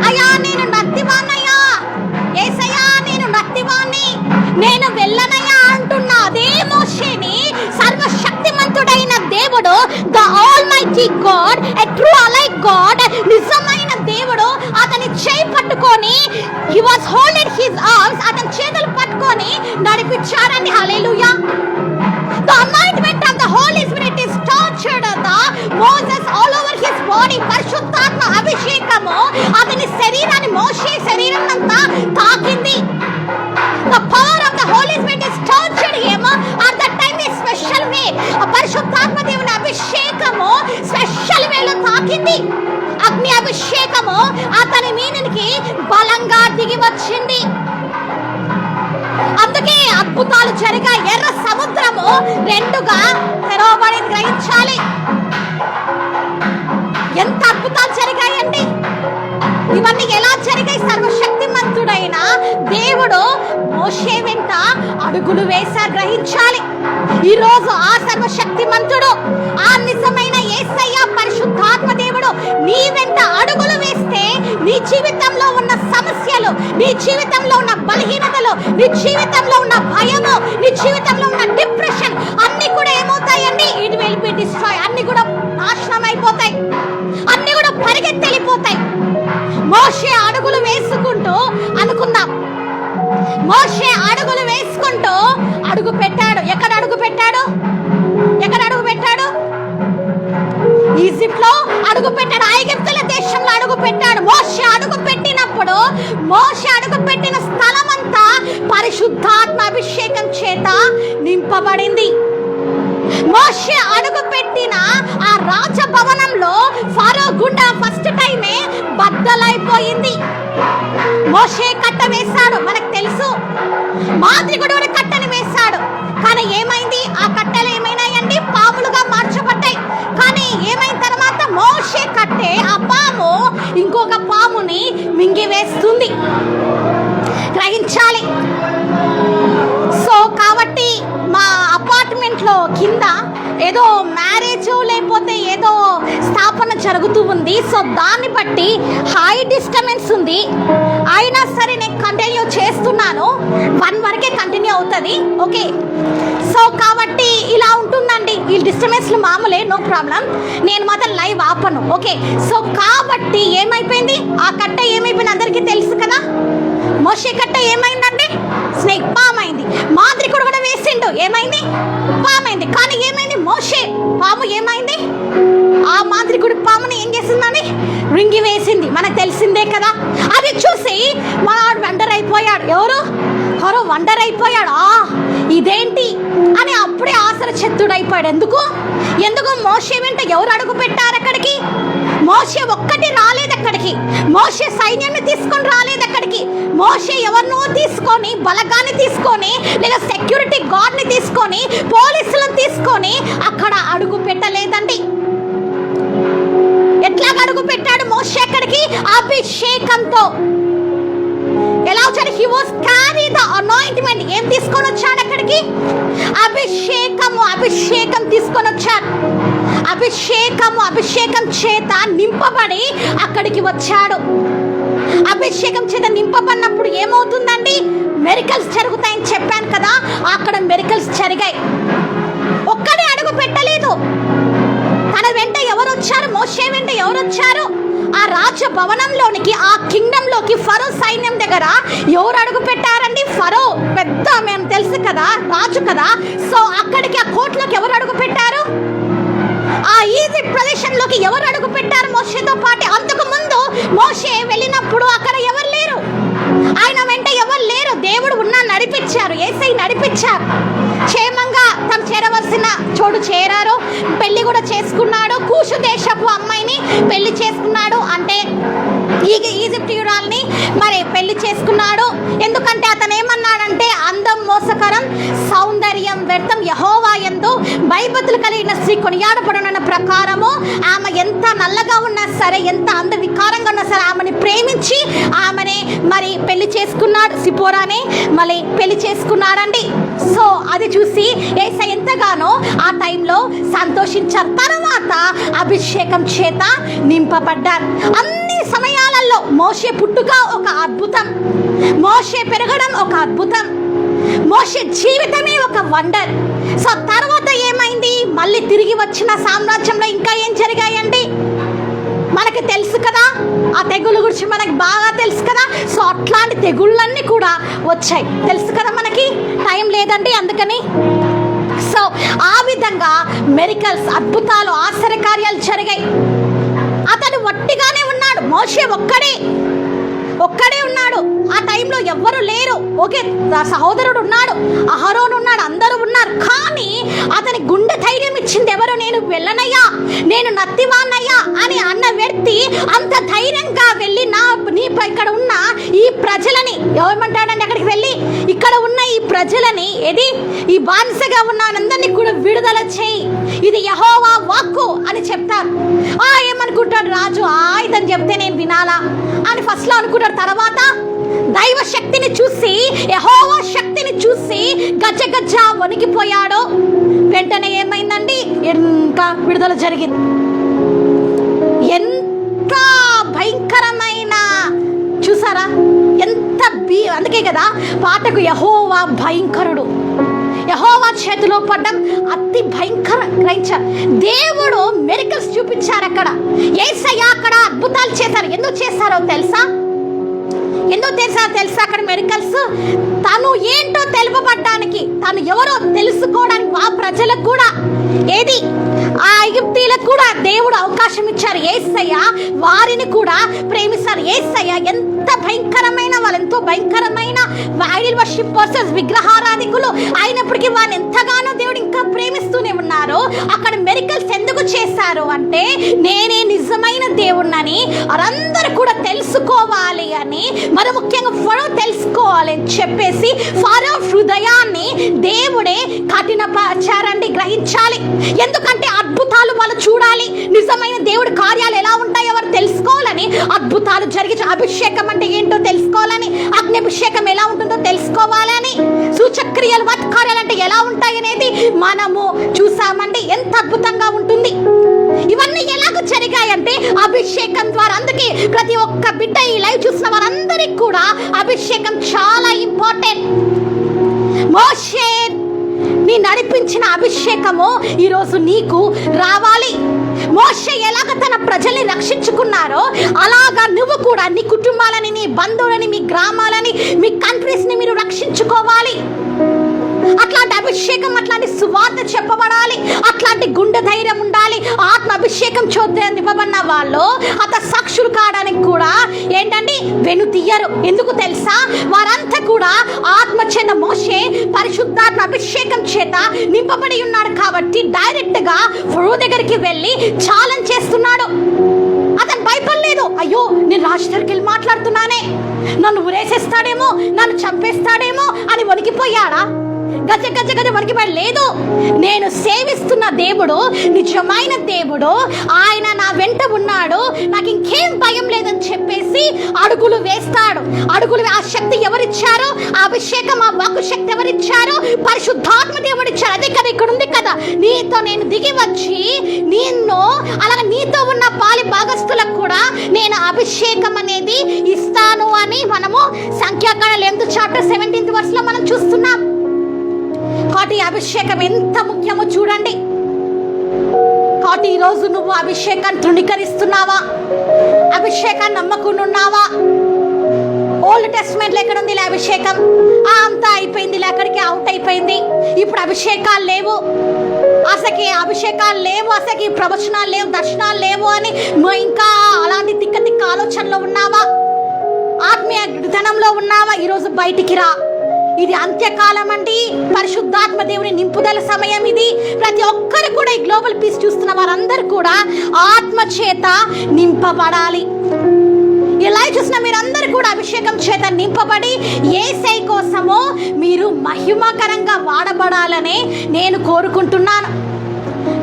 S3: అయ్యా నేను నత్తివాన్నయ్యా, యేసయ్యా నేను నత్తివాన్ని, నేను వెళ్ళనయ్యా అంటున్న అదే మోషేని సర్వశక్తిమంతుడైన దేవుడు, the almighty God, a true alive God, నిజమైన దేవుడు అతని చేయి పట్టుకొని he was holding his arms, అతని చేతులు పట్టుకొని నడిపించారండి. హల్లెలూయా. The anointment of the Holy Spirit is tortured the Moses all over his body. పరిశుద్ధాత్మ అభిషేకము అతని శరీరాన్ని, మోషే శరీరం అంతా తాకింది. The power of the Holy Spirit is tortured him at that time in special way. పరిశుద్ధాత్మ దేవుని అభిషేకము స్పెషల్ వేలో తాకింది. అగ్ని అభిషేకము అతని మీదకి బలంగా దిగి వచ్చింది. అందుకే అద్భుతాలు జరిగాయి. ఎర్ర సముద్రము 2గా తెరవబడి గ్రహించాలి. ఎంత అద్భుతాలు జరిగాయండి. ఇవన్నీ ఎలా జరిగాయి? సర్వశక్తిమంతుడైన దేవుడు మోషే వెంట అడుగులు వేశారు, గ్రహించాలి. ఈరోజు ఆ సర్వశక్తిమంతుడు, ఆ నిజమైన యేసయ్య పరిశుద్ధాత్మ దేవుడు నీ వెంట అడుగులు వేస్తే నీ జీవితంలో ఉన్న సమస్యలు, నీ జీవితంలో ఉన్న బలహీనతలు, నీ జీవితంలో ఉన్న భయము, నీ జీవితంలో ఉన్న డిప్రెషన్ అన్ని కూడా ఏమవుతాయండి? It will be destroy. అన్ని కూడా నాశనం అయిపోతాయి, అన్ని కూడా పరిగెత్తెళ్ళిపోతాయి. మోషే అడుగులు వేసుకుంటూ అనుకుందాం, మోషే అడుగులు వేసుకుంటూ అడుగు పెట్టాడు. ఎక్కడ అడుగు పెట్టాడు? ఈజిప్ట్ లో అడుగు పెట్టాడు, ఐగుప్తుల దేశంలో అడుగు పెట్టాడు. మోషే అడుగు పెట్టినప్పుడు మోషే అడుగుపెట్టిన స్థలమంతా పరిశుద్ధాత్మ అభిషేకం చేత నింపబడింది. మోషే అడుగుపెట్టిన ఆ రాజభవనంలో ఫరో గుండా ఫస్ట్ టైమే బద్దలైపోయింది. మోషే కట్ట వేశాడు, మనకు తెలుసు. మాంత్రికుడు కూడా కట్టని వేశాడు. కానీ ఏమైంది? ఆ కట్టెలు ఏమైనాయండి? పాములుగా మార్చబడ్డాయి. కానీ ఏమైన తర్వాత మోషే కట్టే ఆ పాము ఇంకొక పాముని మింగివేస్తుంది. గ్రహించాలి. సో కాబట్టి మా అపార్ట్మెంట్లో కింద ఏదో మ్యారేజ్ లేకపోతే ఏదో స్థాపన జరుగుతూ ఉంది. సో దాన్ని బట్టి హై డిస్టర్బెన్స్ ఉంది. అయినా సరే నేను కంటిన్యూ చేస్తున్నాను. 1 వరకే కంటిన్యూ అవుతుంది. ఓకే, సో కాబట్టి ఇలా ఉంటుందండి. ఈ డిస్టర్బెన్స్లు మామూలే, నో ప్రాబ్లం. నేను మాత్రం లైవ్ ఆపను. ఓకే, సో కాబట్టి ఏమైపోయింది? ఆ కట్ట ఏమైపోయింది అందరికీ తెలుసు కదా. మోషే కట్ట ఏమైందండి? స్నేక్ పామ్ అయింది. మాంత్రికుడు కూడా వేసిండు, ఏమైంది? పామైంది. కానీ ఏమైంది? మోషే పాము ఏమైంది? ఆ మాంత్రికుడు పాముని ఏం చేసిందని రింగి వేసింది. మనకు తెలిసిందే కదా. అది చూసి మనవాడు వండర్ అయిపోయాడు. ఎవరు వండర్ అయిపోయాడు. ఇదేంటి అని అప్పుడే ఆశ్చర్యచకితుడైపోయాడు. ఎందుకు మోషే వెంట ఎవరు అడుగు పెట్టారు అక్కడికి? మోషే ఒక్కటి రాలేదు అక్కడికి. మోషే సైన్యాన్ని తీసుకొని రాలేదు అక్కడికి. మోషే ఎవరినో తీసుకొని, బలగాన్ని తీసుకొని, లేదా సెక్యూరిటీ గార్డ్ని తీసుకొని, పోలీసులను తీసుకొని అక్కడ అడుగు పెట్టలేదండి. ఎట్లాగ అడుగు పెట్టాడు మోషే అక్కడికి? అభిషేకంతో. ఎలా వచ్చాడు? He was carry the anointment. ఏం తీసుకొని వచ్చాడు అక్కడికి? అభిషేకం తీసుకొని వచ్చాడు. అభిషేకం చేత నింపబడి అక్కడికి వచ్చాడు. అభిషేకం చేత నింపబడినప్పుడు ఏమవుతుందండి? మిరకల్స్ జరుగుతాయని చెప్పాను కదా. అక్కడ మిరకల్స్ జరిగాయి. ఒక్కడే అడుగు పెట్టలేదు. తన వెంట ఎవరు వచ్చారు? మోషే వెంట ఎవరు వచ్చారు? ఆ రాజ భవనంలోనికి, ఆ కింగ్డమ్ లోకి, ఫరో సైన్యం దగ్గర ఎవరు అడుగు పెట్టారండి? ఫరో పెద్ద, మేము తెలుసు కదా, రాజు కదా. సో అక్కడికి ఆ కోర్టులోకి ఎవరు అడుగు పెట్టారు? ఆ ఈజిప్ట్ ప్రదేశంలోకి ఎవరు అడుగు పెట్టారు మోషేతో పాటు? అంతకు ముందు మోషే వెళ్ళినప్పుడు అక్కడ ఎవరు లేరు. ఆయన వెంట ఎవరు లేరు. దేవుడు నడిపించారు. యేసయ్య నడిపించారు. క్షేమంగా తను చేరవలసిన చోటు చేరారు. పెళ్లి కూడా చేసుకున్నాడు. కూషు దేశపు అమ్మాయిని పెళ్లి చేసుకున్నాడు. అంటే ఈజిప్టియురాల్ని మరి పెళ్లి చేసుకున్నాడు. ఎందుకంటే అతను ఏమన్నాడంటే, అందం మోసకరం, సౌందర్యం వ్యర్థం, యెహోవా యందు భయభక్తులు కలిగిన స్త్రీ కొనియాడబడున ప్రకారము ఆమె ఎంత నల్లగా ఉన్నా సరే, ఎంత అంద వికారంగా ఉన్నా సరే ఆమెని ప్రేమించి ఆమెని మరి పెళ్లి చేసుకున్నాడు. సిపోరాని మళ్ళీ పెళ్లి చేసుకున్నాడండి. సో అది చూసి యేసయ్య ఎంతగానో ఆ టైంలో సంతోషించారు. తర్వాత అభిషేకం చేత నింపబడ్డారు. అన్ని సమయాలలో మోషే పుట్టుక ఒక అద్భుతం, మోషే పెరగడం ఒక అద్భుతం, మోషే జీవితమే ఒక వండర్. సో తర్వాత ఏమైంది? మళ్ళీ తిరిగి వచ్చిన సామ్రాజ్యంలో ఇంకా ఏం జరిగాయండి మనకి తెలుసు కదా. ఆ తెగుళ్ళ గురించి మనకి బాగా తెలుసు కదా. సో అట్లాంటి తెగుళ్ళన్నీ కూడా వచ్చాయి, తెలుసు కదా మనకి. టైం లేదండి అందుకని. సో ఆ విధంగా మిరకల్స్, అద్భుతాలు, ఆశ్చర్యకార్యాలు జరిగాయి. అతడు ఒట్టిగానే ఉన్నాడు. మోషే ఒక్కడే ఉన్నాడు. ఆ టైంలో ఎవ్వరు లేరు. ఓకే, సహోదరుడు ఉన్నాడు, అహరోను ఉన్నాడు, అందరూ ఉన్నారు. కానీ అతని గుండె ధైర్యం ఇచ్చింది ఎవరు? నేను వెళ్ళనయ్యా, నేను నత్తివాన్నయ్యా అని అన్న వ్యక్తి అంత ధైర్యంగా వెళ్ళి ఇక్కడ ఉన్న ఈ ప్రజలని ఏమంటాడండి? అక్కడికి వెళ్ళి ఇక్కడ ఉన్న ఈ ప్రజలని, ఈ బానిసగా ఉన్న అందరినీ కూడా విడుదల చేయి, ఇది యెహోవా వాక్కు అని చెప్తారు. ఏమనుకుంటాడు రాజు? ఇదని చెప్తే నేను వినాలా అని ఫస్ట్ లో అనుకుంటాడు. తర్వాత దైవ శక్తిని చూసి, యెహోవా శక్తిని చూసి గజ వణికిపోయాడు. వెంటనే ఏమైందండి? ఇంకా విడుదల జరిగింది. ఎంత భయంకరమైన, చూసారా ఎంత అందుకే కదా పాటకు యెహోవా భయంకరుడు, యెహోవా చేతిలో పడ్డం అతి భయంకర. గ్రహించారు. దేవుడు మిరకల్స్ చూపించారు అక్కడ. యేసయ్య అక్కడ అద్భుతాలు చేశారు. ఎందుకు చేశారో తెలుసా? ఎందుకు తెలుసా అక్కడ మెరికల్స్ తను ఏంటో తెలుపబడ్డానికి, తను ఎవరో తెలుసుకోవడానికి ఆ ప్రజలకు కూడా, ఏది ఆ ఐగుప్తీలకు కూడా దేవుడు అవకాశం ఇచ్చారు. యేసయ్య వారిని కూడా ప్రేమిస్తారు. యేసయ్య ఎంత భయంకరమైన వాళ్ళు, ఎంతో భయంకరమైన ఐడల్ వర్షిప్ పర్సన్స్, విగ్రహారాధికులు అయినప్పటికీ వారిని ఎంతగానో దేవుడు ఇంకా ప్రేమిస్తూనే ఉన్నారు. అక్కడ మెరికల్స్ ఎందుకు చేశారు అంటే నేనే నిజమైన దేవుణ్ణని వారందరూ కూడా తెలుసుకోవాలి అని, మరి ముఖ్యంగా ఫరో తెలుసుకోవాలి అని చెప్పేసి ఫరో హృదయాన్ని దేవుడే కఠినపరిచారండి. గ్రహించాలి, ఎందుకంటే అద్భుతాలు వాళ్ళు చూడాలి, నిజమైన దేవుడి కార్యాలు ఎలా ఉంటాయో వారు తెలుసుకోవాలని, అద్భుతాలు జరిగి అభిషేకం అంటే ఏంటో తెలుసుకోవాలని, అగ్ని అభిషేకం ఎలా ఉంటుందో తెలుసుకోవాలని, సూచక్రియలు మత్కార్యాలు అంటే ఎలా ఉంటాయి అనేది మనము చూసామండి. ఎంత అద్భుతంగా ఉంటుంది. ఇవన్నీ ఎలాగ జరిగాయంటే అభిషేకం ద్వారా. అందుకే ప్రతి ఒక్క బిడ్డ ఈ లైవ్ చూసిన వారందరికీ కూడా అభిషేకం చాలా ఇంపార్టెంట్. మోషే నీ నడిపించిన అభిషేకము ఈరోజు నీకు రావాలి. మోషే ఎలాగ తన ప్రజల్ని రక్షించుకున్నారో అలాగా నువ్వు కూడా నీ కుటుంబాలని, నీ బంధువులని, మీ గ్రామాలని, మీ కంట్రీస్ని మీరు రక్షించుకోవాలి. అట్లాంటి అభిషేకం, అట్లాంటి సువార్త చెప్పబడాలి, అట్లాంటి గుండె ధైర్యం ఉండాలి. ఆత్మ అభిషేకం నివ్వబడిన వాళ్ళు అంత సాక్షులు కావడానికి కూడా ఏంటండి వెనుతీయరు. ఎందుకు తెలుసా? వారంతా కూడా ఆత్మ చేత, మోషే పరిశుద్ధాత్మ అభిషేకం చేత నింపబడి ఉన్నాడు కాబట్టి డైరెక్ట్ గా ఫరో దగ్గరికి వెళ్ళి ఛాలెంజ్ చేస్తున్నాడు. అతను భయపడలేదు. అయ్యో నేను రాజు దగ్గరికి వెళ్ళి మాట్లాడుతున్నానే, నన్ను ఉరేసేస్తాడేమో, నన్ను చంపేస్తాడేమో అని వణికిపోయాడా? గజ గజ గజ వణికిపోయాడు. లేదు, నేను సేవిస్తున్న దేవుడు నిజమైన దేవుడు, ఆయన నా వెంట ఉన్నాడు, నాకు ఇంకేం భయం లేదని చెప్పేసి అడుగులు వేస్తాడు. ఆ శక్తి ఎవరిచ్చారు? ఆ అభిషేకం, ఆ వాక్కు శక్తి ఎవరిచ్చారు? పరిశుద్ధాత్మ దేవుడు ఇచ్చారు. అదే కదా ఇక్కడ ఉంది కదా, నీతో నేను దిగి వచ్చి నిన్ను, అలాగే నీతో ఉన్న పాలి భాగస్తులకు కూడా నేను అభిషేకం అనేది ఇస్తాను అని మనము సంఖ్యాకాండ 11th chapter 17th verse లో మనం చూస్తున్నాం. కాబట్టి అభిషేకం ఎంత ముఖ్యమో చూడండి. కాబట్టి ఈరోజు నువ్వు అభిషేకాన్ని తృణీకరిస్తున్నావా? అభిషేకాన్ని నమ్మకున్నావా? ఓల్డ్ టెస్ట్మెంట్లో ఎక్కడ ఉంది అభిషేకం? అంతా అయిపోయింది, ఎక్కడికి అవుట్ అయిపోయింది. ఇప్పుడు అభిషేకాలు లేవు, అసలు అభిషేకాలు లేవు, అసలు ప్రవచనాలు లేవు, దర్శనాలు లేవు అని ఇంకా అలాంటి తిక్క తిక్క ఆలోచనలో ఉన్నావా? ఆత్మీయ ధనంలో ఉన్నావా? ఈరోజు బయటికి రా. ఇది అంత్యకాలం అండి. పరిశుద్ధాత్మ దేవుని నింపుదల సమయం ఇది. ప్రతి ఒక్కరు కూడా ఈ గ్లోబల్ పీస్ చూస్తున్న వారందరూ కూడా ఆత్మ చేత నింపబడాలి. ఇలా చూసిన మీరందరూ కూడా అభిషేకం చేత నింపబడి యేసయ్య కోసము మీరు మహిమకరంగా వాడబడాలని నేను కోరుకుంటున్నాను.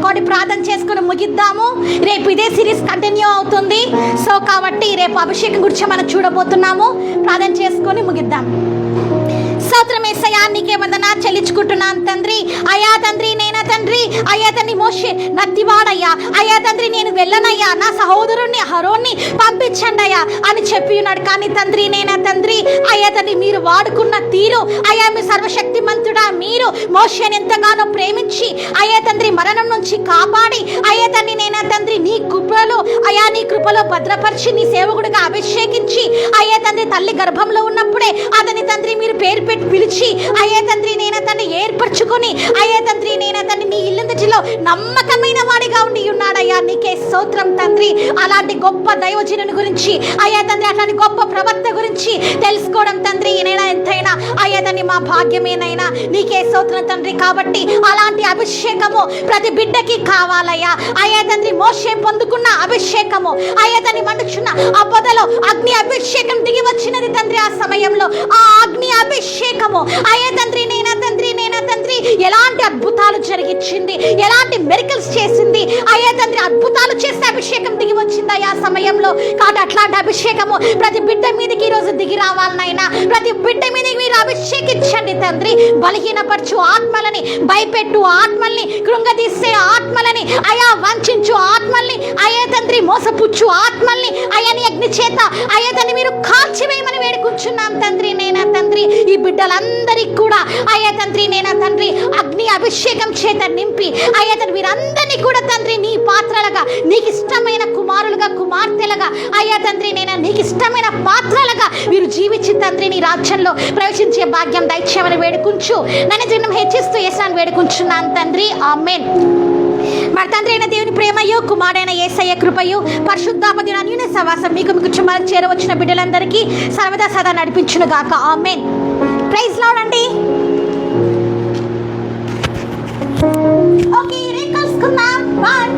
S3: కాబట్టి ప్రార్థన చేసుకుని ముగిద్దాము. రేపు ఇదే సిరీస్ కంటిన్యూ అవుతుంది. సో కాబట్టి రేపు అభిషేకం గురించి మనం చూడబోతున్నాము. ప్రార్థన చేసుకొని ముగిద్దాం. స్తోత్రం యేసయ్యా, నీకే వందనాలు చెల్లించుకుంటున్నాను తండ్రి. అయ్యా తండ్రి, నేనా తండ్రి, అయ్యా తండ్రి మోషే నత్తివాడయ్యా, అయ్యా తండ్రి నేను వెళ్ళనయ్యా, నా సహోదరుణ్ణి హరోన్ని పంపించండి అయ్యా అని చెప్పి ఉన్నాడు. కానీ తండ్రి, నేనా తండ్రి, అయ్యా తండ్రి మీరు వాడుకున్న తీరు, అయ్యా మీ సర్వశక్తి మంతుడా, మీరు మోషేని ఎంతగానో ప్రేమించి అయ్యా తండ్రి మరణం నుంచి కాపాడి, అయ్యా తండ్రి నేనా తండ్రి నీ కృపలో, అయ్యా నీ కృపలో భద్రపరిచి నీ సేవకుడిగా అభిషేకించి, అయ్యా తండ్రి తల్లి గర్భంలో ఉన్నప్పుడే అతని తండ్రి మీరు పేరు పెట్టి పిలిచి, అయ్యా తండ్రి నేనా తండ్రి ఏర్పరచుకొని, అయ్యా తండ్రి నేనా తండ్రి నీ ఇల్లులో నమ్మకమైన వాడిగా ఉండి ఉన్నాడయ్యా. నీకే స్తోత్రం తండ్రి. అలాంటి గొప్ప దైవజనుని గురించి, అయ్యా తండ్రి అట్లాంటి గొప్ప ప్రవక్త గురించి తెలుసుకోవడం తండ్రి నేనా ఎంతైనా అయ్యా తండ్రి మా భాగ్యమేనైనా. నీకే స్తోత్రం తండ్రి. కాబట్టి అలాంటి అభిషేకము ప్రతి బిడ్డకి కావాలయ్యా. అయ్యా తండ్రి మోషే పొందుకున్న అభిషేకము, అయ్యా తండ్రి మండుచున్న అబ్బదలో అగ్ని అభిషేకం దిగి వచ్చినది తండ్రి. ఆ సమయంలో ఆ అగ్ని అభిషేకము అయ్యా తండ్రి నేనా తండ్రి ఎలాంటి అద్భుతాలు జరిగించింది, ఎలాంటి మెరికల్స్ చేసింది. అయ్యా తండ్రి అద్భుతాలు చేస్తే అభిషేకం దిగి వచ్చింది ఆ సమయంలో. కాబట్టి అట్లాంటి అభిషేకము ప్రతి బిడ్డ మీదకి ఈరోజు దిగి రావాలనైనా, ప్రతి బిడ్డ మీదకి మీరు అభిషేకించండి తండ్రి. బలహీనపరచు ఆత్మలని, భయపెట్టు ఆత్మల్ని, కృంగతీసే ఆత్మలని, అయా వంచు ఆత్మల్ని, అయ్యా తండ్రి మోసపుచ్చు ఆత్మల్ని అయ్యా నీ అగ్ని చేత అయ్యా తండ్రి మీరు కాల్చివేయమని వేడుకుంటున్నాం తండ్రి నేనా తండ్రి. ఈ బిడ్డలందరికీ కూడా అయ్యా తండ్రి నేనా తండ్రి అగ్ని అభిషేకం చేత నింపి అయ్యా తండ్రి వీరందరినీ కూడా తండ్రి నీ పాత్రలుగా, నీకు ఇష్టమైన కుమారులుగా కుమారులుగా కుమార్తెలుగా అయ్యా తండ్రి నేను నీకు ఇష్టమైన పాత్రలుగా వీరు జీవించి తండ్రి నీ రాజ్యంలో ప్రవేశించే భాగ్యం దైత్యమని వేడుకుంటూ నన్ను దినం హెచ్చిస్తూ యేసుని వేడుకుంటున్నాను తండ్రి ఆమేన్. మరి తండ్రి అయిన దేవుని ప్రేమయు కుమారుడైన యేసయ్య కృపయు పరిశుద్ధాత్మ అన్యోన్య సహవాసం మీకు మీ కుటుంబాలకు చేరవచ్చిన బిడ్డలందరికీ సర్వదా సదా నడిపించును గాక ఆమేన్. ప్రైజ్ లార్డ్ అండి. ఓకే రేపు కలుసుకుందాం. బాయ్.